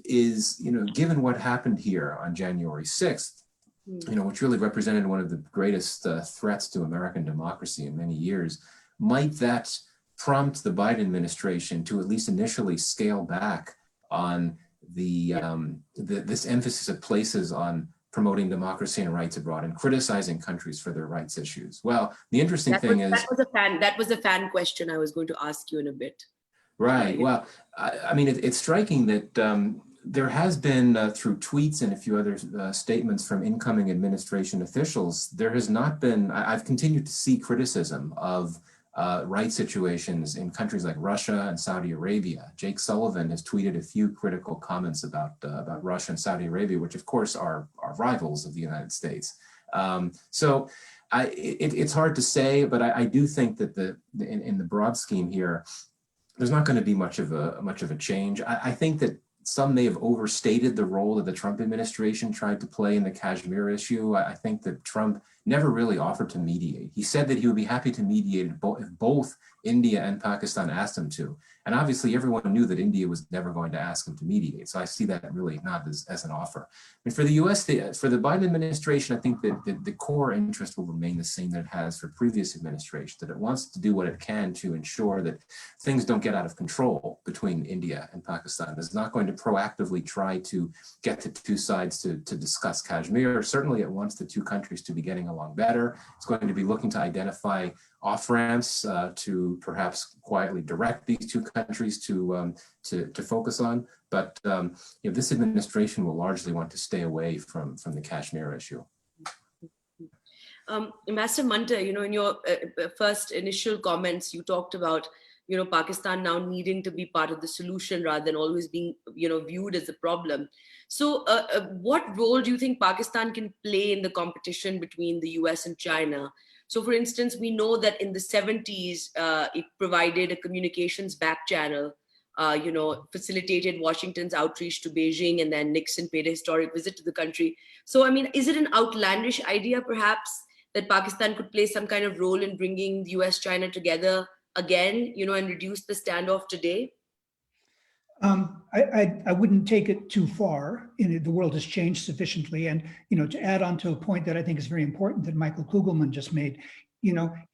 is, given what happened here on January 6th, which really represented one of the greatest threats to American democracy in many years, might that prompt the Biden administration to at least initially scale back on this emphasis it places on promoting democracy and rights abroad and criticizing countries for their rights issues? Well, the interesting thing is... That was a fan question I was going to ask you in a bit. Right. Well, I mean, it's striking that there has been, through tweets and a few other statements from incoming administration officials, there has not been, I've continued to see criticism of rights situations in countries like Russia and Saudi Arabia. Jake Sullivan has tweeted a few critical comments about Russia and Saudi Arabia, which of course are rivals of the United States. So it's hard to say, but I do think that in the broad scheme here, there's not going to be much of a change. I think that some may have overstated the role that the Trump administration tried to play in the Kashmir issue. I think that Trump never really offered to mediate. He said that he would be happy to mediate if both India and Pakistan asked him to. And obviously everyone knew that India was never going to ask him to mediate. So I see that really not as an offer. And for the US, for the Biden administration, I think that the core interest will remain the same that it has for previous administrations, that it wants to do what it can to ensure that things don't get out of control between India and Pakistan. It's not going to proactively try to get the two sides to discuss Kashmir. Certainly it wants the two countries to be getting along better. It's going to be looking to identify off-ramps to perhaps quietly direct these two countries to focus on. But this administration will largely want to stay away from the Kashmir issue. Ambassador Munter, in your first initial comments, you talked about Pakistan now needing to be part of the solution rather than always being viewed as a problem. So what role do you think Pakistan can play in the competition between the US and China? So for instance, we know that in the 70s, it provided a communications back channel, facilitated Washington's outreach to Beijing, and then Nixon paid a historic visit to the country. So, I mean, is it an outlandish idea perhaps that Pakistan could play some kind of role in bringing the US-China together again, and reduce the standoff today? I wouldn't take it too far. The world has changed sufficiently. And, to add on to a point that I think is very important that Michael Kugelman just made,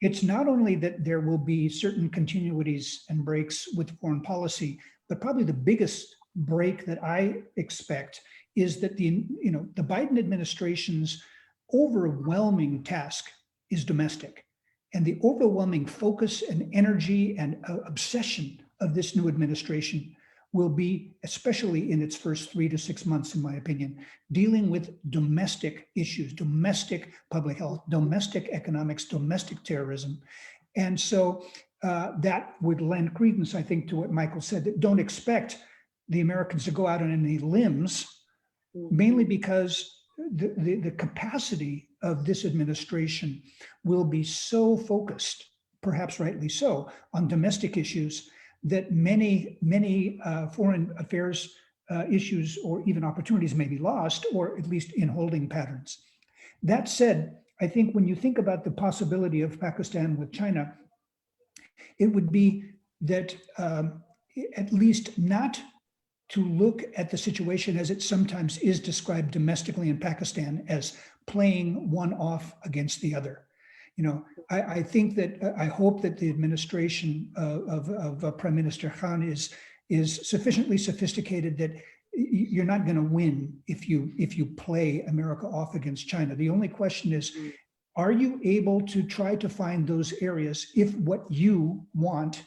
it's not only that there will be certain continuities and breaks with foreign policy, but probably the biggest break that I expect is that the Biden administration's overwhelming task is domestic. And the overwhelming focus and energy and obsession of this new administration will be, especially in its first 3 to 6 months, in my opinion, dealing with domestic issues, domestic public health, domestic economics, domestic terrorism. And so that would lend credence, I think, to what Michael said, that don't expect the Americans to go out on any limbs, mainly because the capacity of this administration will be so focused, perhaps rightly so, on domestic issues that many foreign affairs issues or even opportunities may be lost, or at least in holding patterns. That said, I think when you think about the possibility of Pakistan with China, it would be that at least not to look at the situation as it sometimes is described domestically in Pakistan as playing one off against the other. I think that I hope that the administration of Prime Minister Khan is sufficiently sophisticated that you're not going to win if you play America off against China. The only question is, are you able to try to find those areas if what you want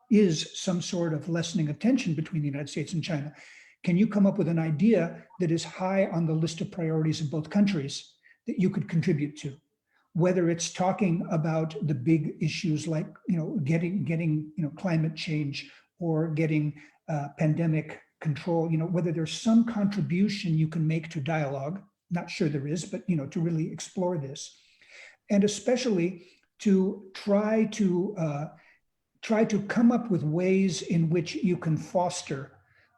is some sort of lessening of tension between the United States and China? Can you come up with an idea that is high on the list of priorities of both countries that you could contribute to? Whether it's talking about the big issues like getting climate change or getting pandemic control, whether there's some contribution you can make to dialogue. Not sure there is, but to really explore this, and especially to try to come up with ways in which you can foster,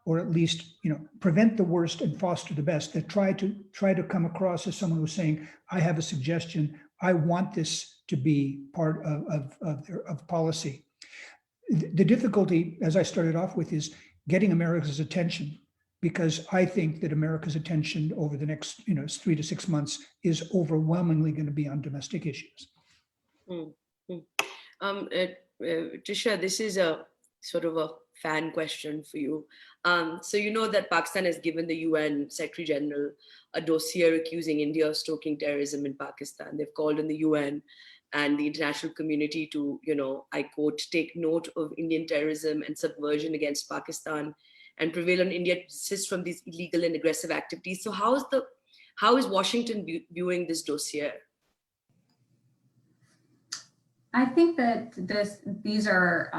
or at least prevent the worst and foster the best. That try to come across as someone who's saying, I have a suggestion. I want this to be part of policy. The difficulty, as I started off with, is getting America's attention, because I think that America's attention over the next 3 to 6 months is overwhelmingly going to be on domestic issues. Tricia, this is a sort of a fan question for you. So you know that Pakistan has given the UN Secretary General a dossier accusing India of stoking terrorism in Pakistan. They've called on the UN and the international community to, I quote, take note of Indian terrorism and subversion against Pakistan and prevail on India to desist from these illegal and aggressive activities. So how is Washington viewing this dossier? I think that these are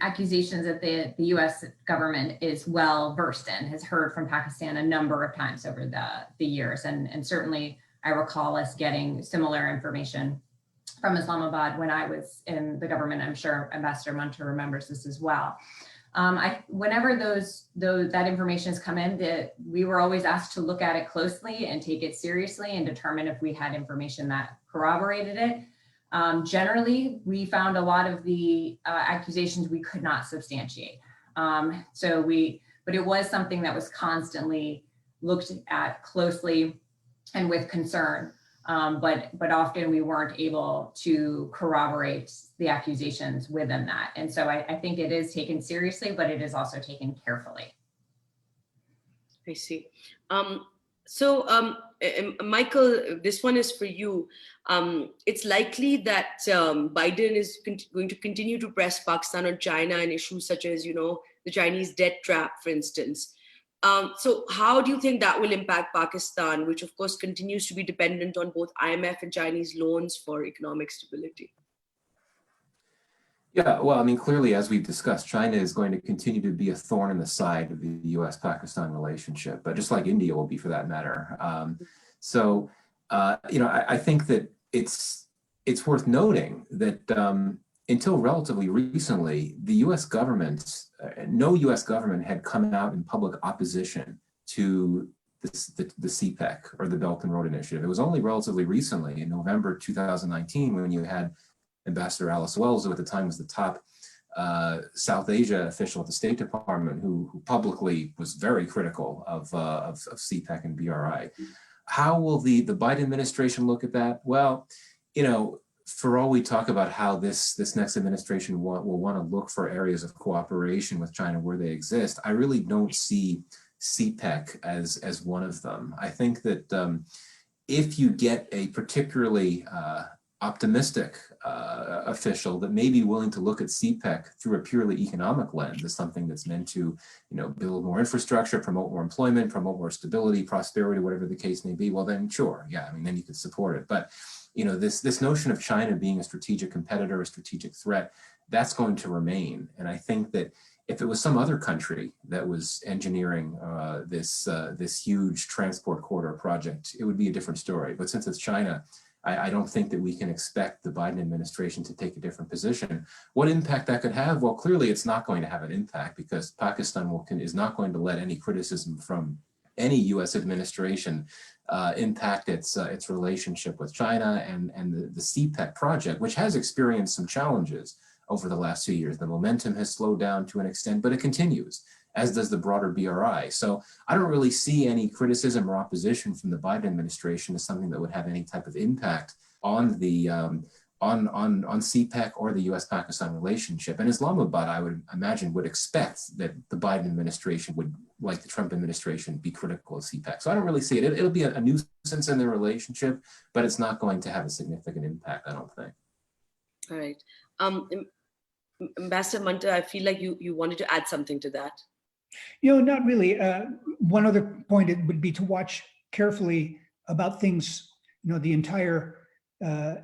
accusations that the U.S. government is well versed in, has heard from Pakistan a number of times over the years. And certainly I recall us getting similar information from Islamabad when I was in the government. I'm sure Ambassador Munter remembers this as well. Whenever that information has come in, we were always asked to look at it closely and take it seriously and determine if we had information that corroborated it. Generally, we found a lot of the accusations we could not substantiate. But it was something that was constantly looked at closely and with concern. But often we weren't able to corroborate the accusations within that. And so I think it is taken seriously, but it is also taken carefully. I see. Michael, this one is for you. It's likely that Biden is going to continue to press Pakistan on China and issues such as, the Chinese debt trap, for instance. So how do you think that will impact Pakistan, which of course continues to be dependent on both IMF and Chinese loans for economic stability? Yeah, well, I mean, clearly, as we've discussed, China is going to continue to be a thorn in the side of the U.S.-Pakistan relationship, but just like India will be for that matter. I think that it's worth noting that until relatively recently, the U.S. government, no U.S. government had come out in public opposition to the CPEC or the Belt and Road Initiative. It was only relatively recently, in November 2019, when you had Ambassador Alice Wells, who at the time was the top South Asia official at the State Department, who publicly was very critical of CPEC and BRI. How will the Biden administration look at that? Well, for all we talk about how this next administration will want to look for areas of cooperation with China where they exist, I really don't see CPEC as one of them. I think that if you get a particularly optimistic official that may be willing to look at CPEC through a purely economic lens as something that's meant to, build more infrastructure, promote more employment, promote more stability, prosperity, whatever the case may be, well then sure, yeah, I mean, then you could support it. But this notion of China being a strategic competitor, a strategic threat, that's going to remain. And I think that if it was some other country that was engineering this huge transport corridor project, it would be a different story. But since it's China, I don't think that we can expect the Biden administration to take a different position. What impact that could have? Well, clearly it's not going to have an impact because Pakistan is not going to let any criticism from any U.S. administration impact its relationship with China and the CPEC project, which has experienced some challenges over the last 2 years. The momentum has slowed down to an extent, but it continues, as does the broader BRI. So I don't really see any criticism or opposition from the Biden administration as something that would have any type of impact on the on CPEC or the U.S.-Pakistan relationship. And Islamabad, I would imagine, would expect that the Biden administration would, like the Trump administration, be critical of CPEC. So I don't really see it. It'll be a nuisance in their relationship, but it's not going to have a significant impact, I don't think. All right. Ambassador Munter, I feel like you wanted to add something to that. Not really. One other point it would be to watch carefully about things. The entire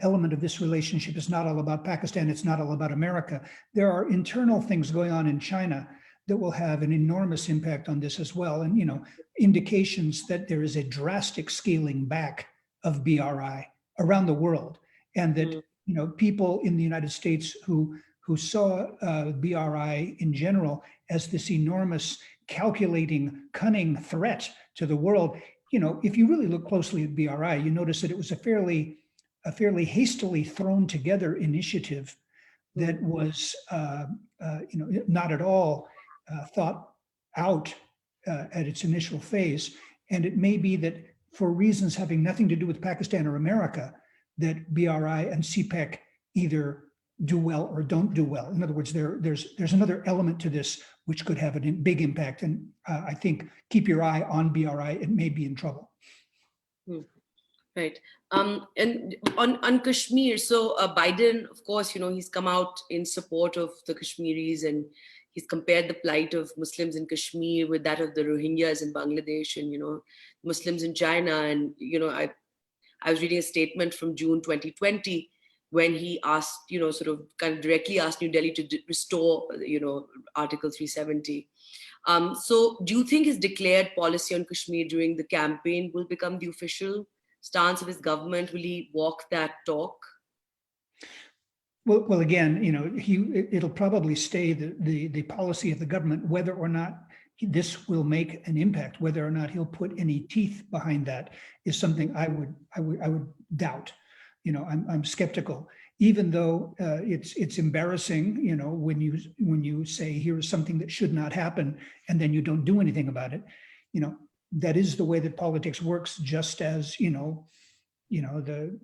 element of this relationship is not all about Pakistan. It's not all about America. There are internal things going on in China that will have an enormous impact on this as well. And, indications that there is a drastic scaling back of BRI around the world. And that, people in the United States who saw BRI in general as this enormous, calculating, cunning threat to the world. If you really look closely at BRI, you notice that it was a fairly hastily thrown together initiative that was, not at all thought out at its initial phase. And it may be that for reasons having nothing to do with Pakistan or America, that BRI and CPEC either do well or don't do well. In other words, there's another element to this which could have a big impact. And I think keep your eye on BRI, it may be in trouble. Right. And on Kashmir, so Biden, of course, he's come out in support of the Kashmiris and he's compared the plight of Muslims in Kashmir with that of the Rohingyas in Bangladesh and, Muslims in China. And, I was reading a statement from June 2020 when he asked, sort of kind of directly asked New Delhi to restore, Article 370. So do you think his declared policy on Kashmir during the campaign will become the official stance of his government? Will he walk that talk? Well, again, it'll probably stay the policy of the government, whether or not this will make an impact, whether or not he'll put any teeth behind that is something I would doubt. I'm skeptical, even though it's embarrassing, when you say here's something that should not happen, and then you don't do anything about it. That is the way that politics works, just as, the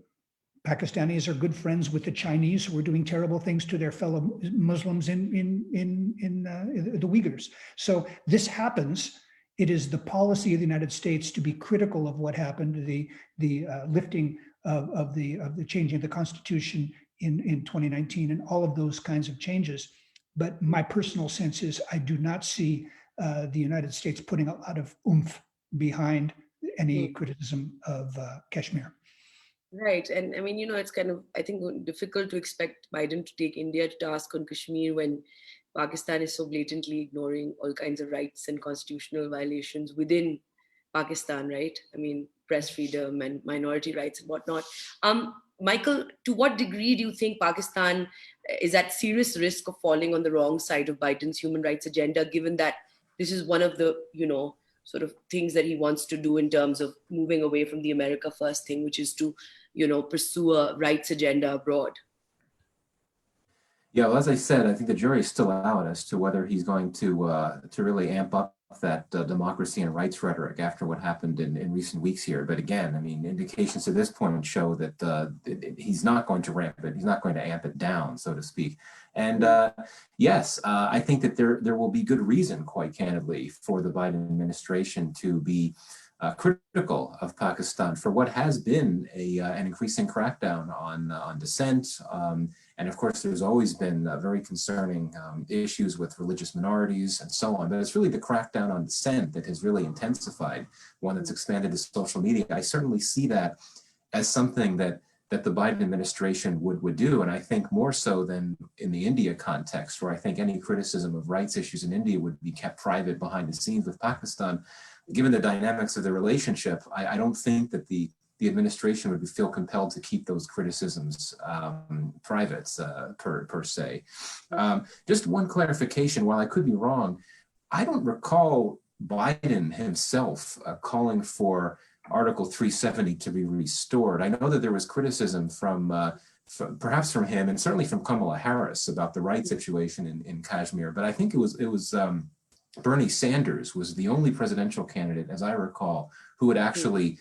Pakistanis are good friends with the Chinese who are doing terrible things to their fellow Muslims in the Uyghurs. So this happens. It is the policy of the United States to be critical of what happened, the lifting of the changing of the Constitution in 2019 and all of those kinds of changes. But my personal sense is I do not see the United States putting a lot of oomph behind any criticism of Kashmir. Right. And I mean, it's kind of, I think, difficult to expect Biden to take India to task on Kashmir when Pakistan is so blatantly ignoring all kinds of rights and constitutional violations within Pakistan, right? I mean, press freedom and minority rights and whatnot. Michael, to what degree do you think Pakistan is at serious risk of falling on the wrong side of Biden's human rights agenda, given that this is one of the, sort of things that he wants to do in terms of moving away from the America First thing, which is to, pursue a rights agenda abroad? Yeah, well, as I said, I think the jury is still out as to whether he's going to really amp up that democracy and rights rhetoric after what happened in recent weeks here. But again, I mean, indications to this point show that he's not going to ramp it. He's not going to amp it down, so to speak. And yes, I think that there will be good reason, quite candidly, for the Biden administration to be critical of Pakistan for what has been an increasing crackdown on dissent. And of course, there's always been very concerning issues with religious minorities and so on. But it's really the crackdown on dissent that has really intensified, one that's expanded to social media. I certainly see that as something that the Biden administration would do. And I think more so than in the India context, where I think any criticism of rights issues in India would be kept private behind the scenes. With Pakistan, given the dynamics of the relationship, I don't think that the administration would feel compelled to keep those criticisms private per se. Just one clarification, while I could be wrong, I don't recall Biden himself calling for Article 370 to be restored. I know that there was criticism perhaps from him and certainly from Kamala Harris about the rights situation in Kashmir, but I think it was Bernie Sanders was the only presidential candidate, as I recall, who had actually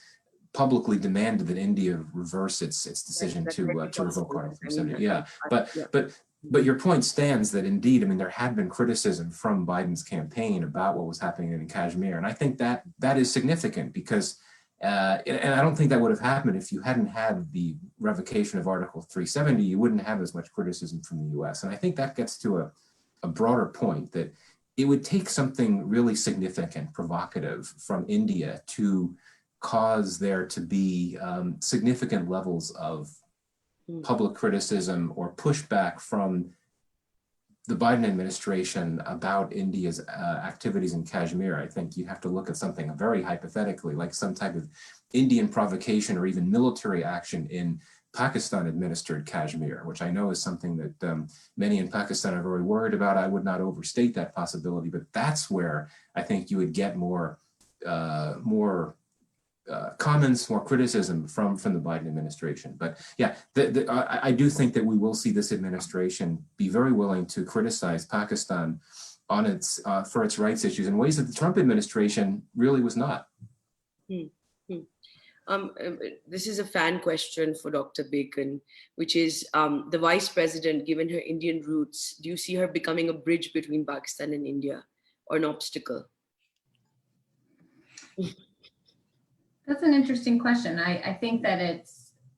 publicly demanded that India reverse its decision to revoke Article 370. Yeah, but your point stands that indeed, I mean, there had been criticism from Biden's campaign about what was happening in Kashmir, and I think that is significant because, and I don't think that would have happened if you hadn't had the revocation of Article 370. You wouldn't have as much criticism from the U.S., and I think that gets to a broader point that it would take something really significant, provocative from India to cause there to be significant levels of public criticism or pushback from the Biden administration about India's activities in Kashmir. I think you have to look at something very hypothetically, like some type of Indian provocation or even military action in Pakistan-administered Kashmir, which I know is something that many in Pakistan are very worried about. I would not overstate that possibility, but that's where I think you would get more comments, more criticism from the Biden administration. But yeah, I do think that we will see this administration be very willing to criticize Pakistan on its for its rights issues in ways that the Trump administration really was not. This is a fan question for Dr. Bacon, which is the vice president, given her Indian roots, do you see her becoming a bridge between Pakistan and India or an obstacle? That's an interesting question. I think that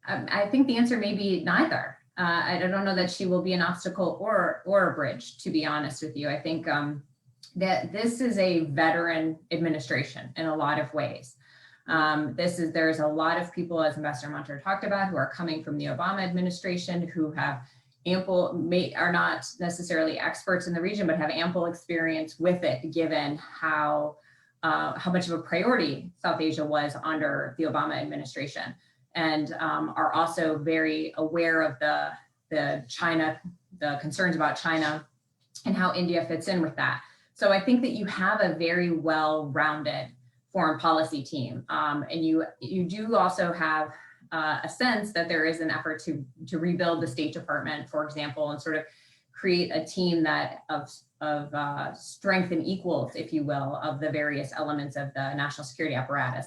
I think the answer may be neither. I don't know that she will be an obstacle or a bridge, to be honest with you. I think that this is a veteran administration in a lot of ways. There's a lot of people, as Ambassador Munter talked about, who are coming from the Obama administration, who have are not necessarily experts in the region, but have ample experience with it, given how much of a priority South Asia was under the Obama administration, and are also very aware of the concerns about China and how India fits in with that. So I think that you have a very well-rounded foreign policy team. And you do also have a sense that there is an effort to rebuild the State Department, for example, and sort of create a team that of strength and equals, if you will, of the various elements of the national security apparatus,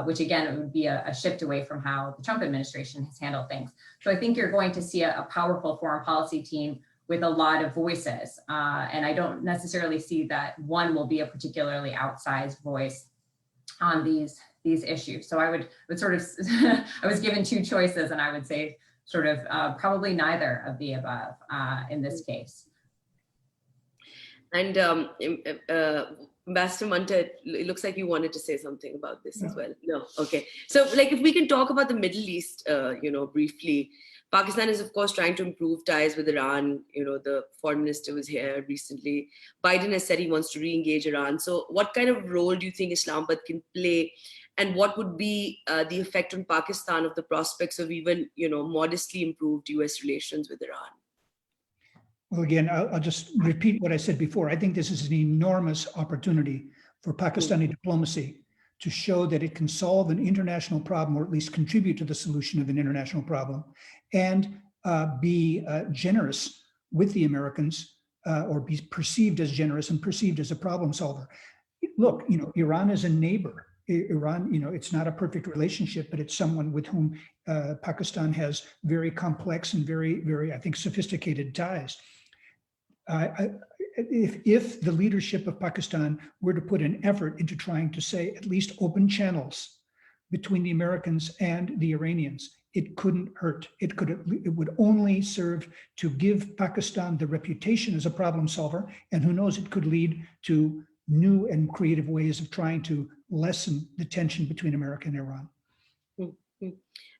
which again, it would be a shift away from how the Trump administration has handled things. So I think you're going to see a powerful foreign policy team with a lot of voices. And I don't necessarily see that one will be a particularly outsized voice on these issues. So I would sort of, I was given two choices, and I would say sort of probably neither of the above in this case. And Ambassador Munter, it looks like you wanted to say something about this as well. No, okay. So like if we can talk about the Middle East, briefly. Pakistan is, of course, trying to improve ties with Iran. The foreign minister was here recently. Biden has said he wants to re-engage Iran. So what kind of role do you think Islamabad can play? And what would be the effect on Pakistan of the prospects of even, modestly improved US relations with Iran? Well, again, I'll just repeat what I said before. I think this is an enormous opportunity for Pakistani diplomacy to show that it can solve an international problem, or at least contribute to the solution of an international problem, and be generous with the Americans, or be perceived as generous and perceived as a problem solver. Look, Iran is a neighbor. Iran, it's not a perfect relationship, but it's someone with whom Pakistan has very complex and very, very, I think, sophisticated ties. If the leadership of Pakistan were to put an effort into trying to say at least open channels between the Americans and the Iranians, it couldn't hurt. It would only serve to give Pakistan the reputation as a problem solver, and who knows, it could lead to new and creative ways of trying to lessen the tension between America and Iran. Mm-hmm.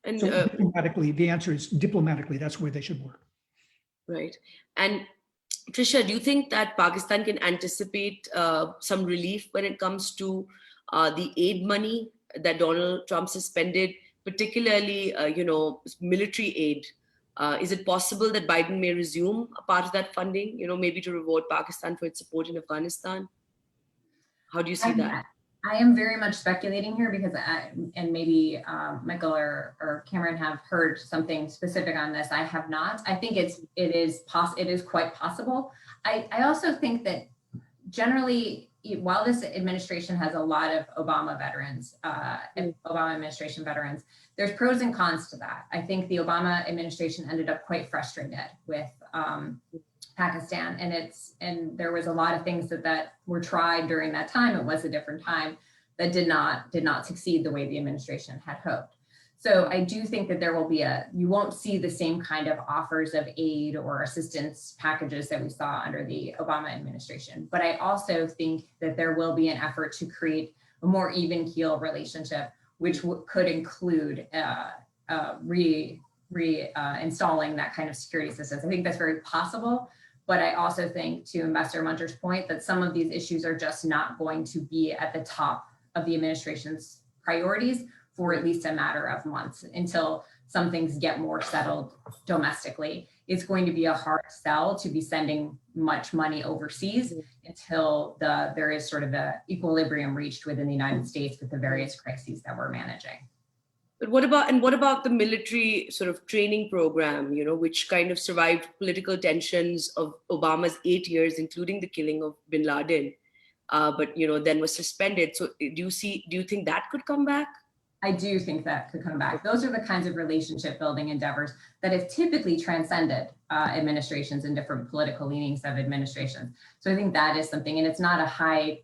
And so diplomatically, the answer is diplomatically, that's where they should work. Right. And Tricia, do you think that Pakistan can anticipate some relief when it comes to the aid money that Donald Trump suspended, particularly, military aid? Is it possible that Biden may resume a part of that funding, maybe to reward Pakistan for its support in Afghanistan? How do you see that? I am very much speculating here because and maybe Michael or Cameron have heard something specific on this. I have not. I think it is quite possible. I also think that generally, while this administration has a lot of Obama veterans, Obama administration veterans, there's pros and cons to that. I think the Obama administration ended up quite frustrated with Pakistan, and there was a lot of things that were tried during that time. It was a different time that did not succeed the way the administration had hoped. So I do think that there will be you won't see the same kind of offers of aid or assistance packages that we saw under the Obama administration. But I also think that there will be an effort to create a more even keel relationship, which could include installing that kind of security systems. I think that's very possible. But I also think, to Ambassador Munter's point, that some of these issues are just not going to be at the top of the administration's priorities for at least a matter of months until some things get more settled domestically. It's going to be a hard sell to be sending much money overseas until there is sort of an equilibrium reached within the United States with the various crises that we're managing. But what about the military sort of training program, which kind of survived political tensions of Obama's 8 years, including the killing of bin Laden, but then was suspended. So do you think that could come back? I do think that could come back. Those are the kinds of relationship building endeavors that have typically transcended administrations and different political leanings of administrations. So I think that is something, and it's not a high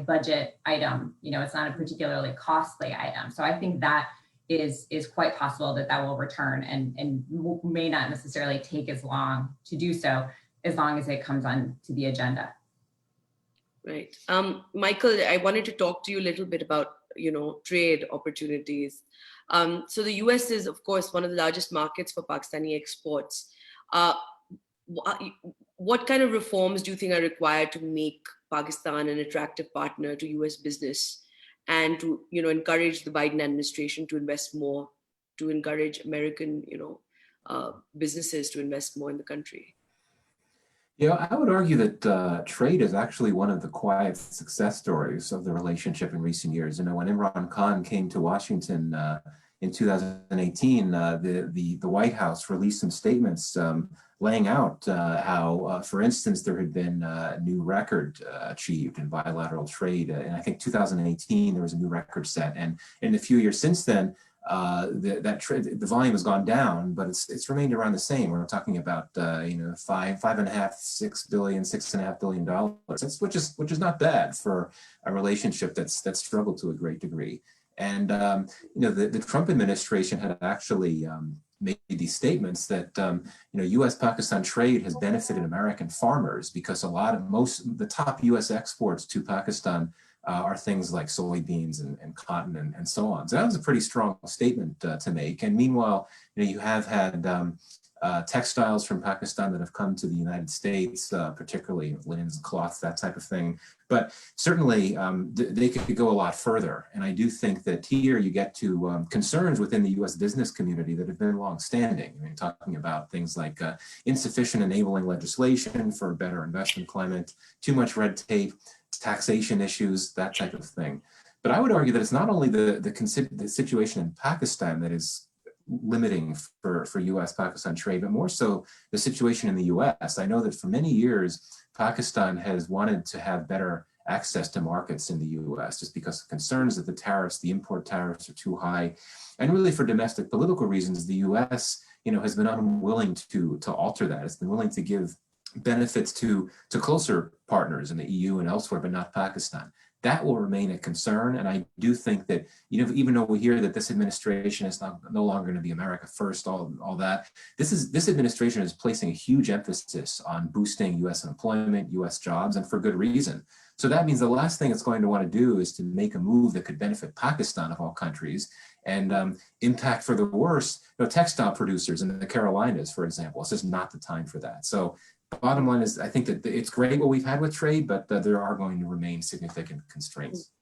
budget item. It's not a particularly costly item. So I think that is quite possible that will return and may not necessarily take as long to do so, as long as it comes on to the agenda. Right. Michael, I wanted to talk to you a little bit about, trade opportunities. So the US is, of course, one of the largest markets for Pakistani exports. What kind of reforms do you think are required to make Pakistan an attractive partner to US business, and to, encourage the Biden administration to invest more, to encourage American, businesses to invest more in the country? Yeah, I would argue that trade is actually one of the quiet success stories of the relationship in recent years. You know, when Imran Khan came to Washington in 2018, the White House released some statements laying out how, for instance, there had been a new record achieved in bilateral trade. And I think 2018, there was a new record set. And in the few years since then, the volume has gone down, but it's remained around the same. We're talking about $6.5 billion, which is not bad for a relationship that's struggled to a great degree. And the Trump administration had actually made these statements that U.S.-Pakistan trade has benefited American farmers because the top U.S. exports to Pakistan are things like soybeans and cotton and so on. So that was a pretty strong statement to make. And meanwhile, you have had textiles from Pakistan that have come to the United States, particularly linens, cloths, that type of thing. But certainly they could go a lot further. And I do think that here you get to concerns within the U.S. business community that have been longstanding. I mean, talking about things like insufficient enabling legislation for a better investment climate, too much red tape, taxation issues, that type of thing. But I would argue that it's not only the situation in Pakistan that is limiting for U.S.-Pakistan trade, but more so the situation in the U.S. I know that for many years, Pakistan has wanted to have better access to markets in the U.S. just because of concerns that the import tariffs are too high. And really for domestic political reasons, the U.S. has been unwilling to alter that. It's been willing to give benefits to closer partners in the EU and elsewhere, but not Pakistan. That will remain a concern. And I do think that, even though we hear that this administration is no longer going to be America first, all that, this administration is placing a huge emphasis on boosting U.S. employment, U.S. jobs, and for good reason. So that means the last thing it's going to want to do is to make a move that could benefit Pakistan of all countries and impact for the worse, textile producers in the Carolinas, for example. It's just not the time for that. So bottom line is, I think that it's great what we've had with trade, but there are going to remain significant constraints.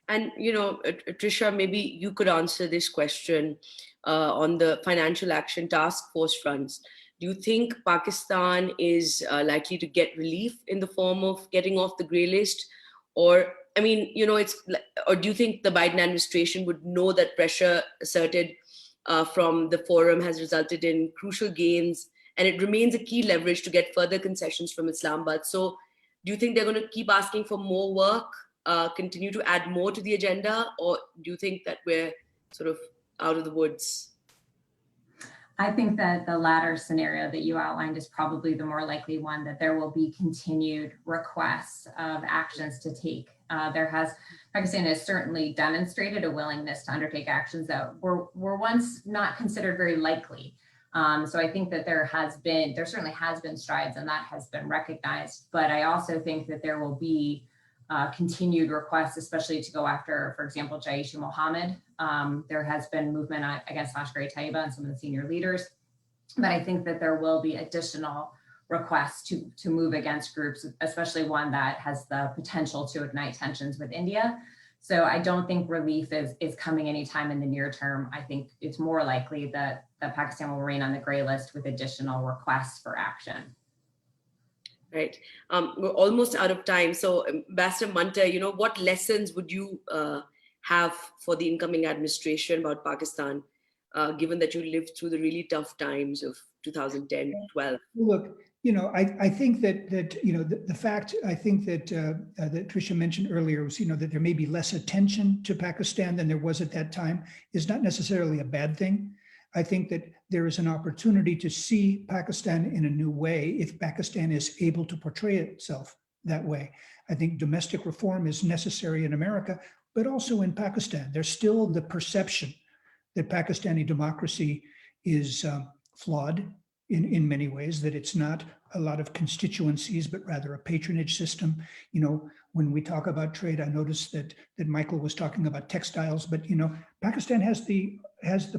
And, Tricia, maybe you could answer this question on the financial action task force fronts. Do you think Pakistan is likely to get relief in the form of getting off the gray list? Or, or do you think the Biden administration would know that pressure asserted from the forum has resulted in crucial gains, and it remains a key leverage to get further concessions from Islamabad? So do you think they're going to keep asking for more work, continue to add more to the agenda, or do you think that we're sort of out of the woods? I think that the latter scenario that you outlined is probably the more likely one, that there will be continued requests of actions to take. Pakistan has certainly demonstrated a willingness to undertake actions that were once not considered very likely. So I think that there certainly has been strides, and that has been recognized. But I also think that there will be continued requests, especially to go after, for example, Jaish-e-Mohammed. There has been movement against Lashkar-e-Taiba and some of the senior leaders. But I think that there will be additional requests to move against groups, especially one that has the potential to ignite tensions with India. So I don't think relief is coming anytime in the near term. I think it's more likely that Pakistan will remain on the gray list with additional requests for action. Right. We're almost out of time. So Ambassador Munter, what lessons would you have for the incoming administration about Pakistan, given that you lived through the really tough times of 2010, 12? Look, I think that the fact I think that Tricia mentioned earlier was that there may be less attention to Pakistan than there was at that time is not necessarily a bad thing. I think that there is an opportunity to see Pakistan in a new way if Pakistan is able to portray itself that way. I think domestic reform is necessary in America, but also in Pakistan. There's still the perception that Pakistani democracy is flawed in many ways, that it's not a lot of constituencies, but rather a patronage system. When we talk about trade, I noticed that Michael was talking about textiles, but Pakistan has the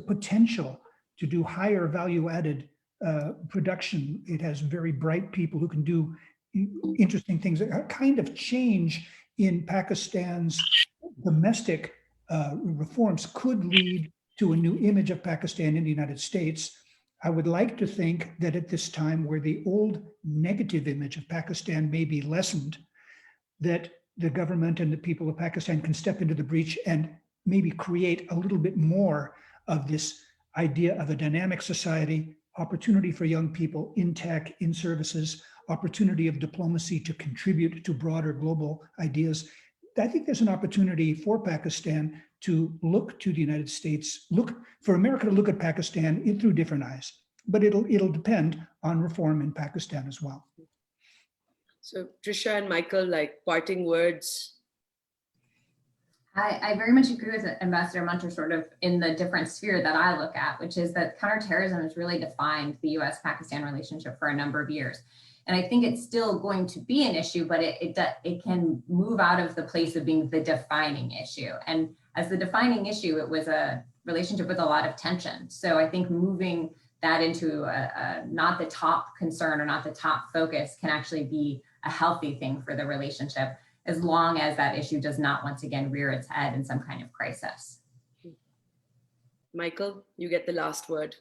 potential to do higher value-added production. It has very bright people who can do interesting things. A kind of change in Pakistan's domestic reforms could lead to a new image of Pakistan in the United States I would like to think that at this time where the old negative image of Pakistan may be lessened, that the government and the people of Pakistan can step into the breach and maybe create a little bit more of this idea of a dynamic society, opportunity for young people in tech, in services, opportunity of diplomacy to contribute to broader global ideas. I think there's an opportunity for Pakistan to look to the United States, look for America to look at Pakistan through different eyes, but it'll depend on reform in Pakistan as well. So Tricia and Michael, like parting words. I very much agree with Ambassador Munter sort of in the different sphere that I look at, which is that counterterrorism has really defined the US-Pakistan relationship for a number of years. And I think it's still going to be an issue, but it can move out of the place of being the defining issue. And as the defining issue, it was a relationship with a lot of tension. So I think moving that into not the top concern or not the top focus can actually be a healthy thing for the relationship, as long as that issue does not once again rear its head in some kind of crisis. Michael, you get the last word.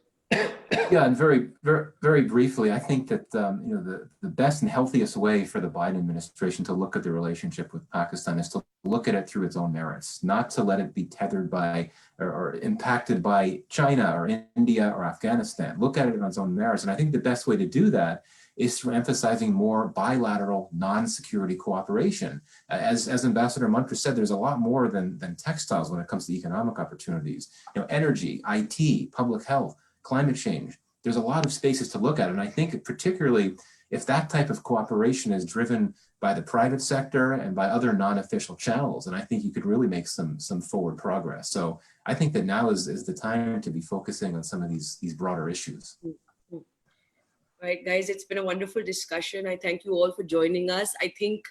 Yeah, and very briefly, I think that the best and healthiest way for the Biden administration to look at the relationship with Pakistan is to look at it through its own merits, not to let it be tethered by or impacted by China or India or Afghanistan. Look at it on its own merits, and I think the best way to do that is through emphasizing more bilateral non-security cooperation. As Ambassador Munter said, there's a lot more than textiles when it comes to economic opportunities. Energy, IT, public health, climate change. There's a lot of spaces to look at. And I think particularly if that type of cooperation is driven by the private sector and by other non-official channels, and I think you could really make some forward progress. So I think that now is the time to be focusing on some of these broader issues. All right, guys, it's been a wonderful discussion. I thank you all for joining us. I think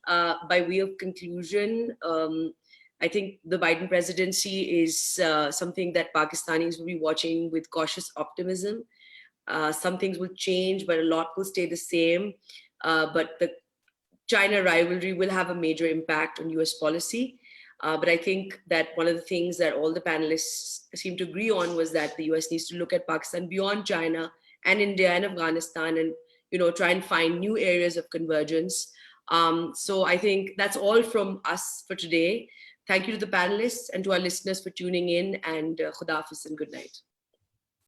by way of conclusion, I think the Biden presidency is something that Pakistanis will be watching with cautious optimism. Some things will change, but a lot will stay the same. But the China rivalry will have a major impact on US policy. But I think that one of the things that all the panelists seem to agree on was that the US needs to look at Pakistan beyond China and India and Afghanistan and try and find new areas of convergence. So I think that's all from us for today. Thank you to the panelists and to our listeners for tuning in, and Khuda Hafiz and good night.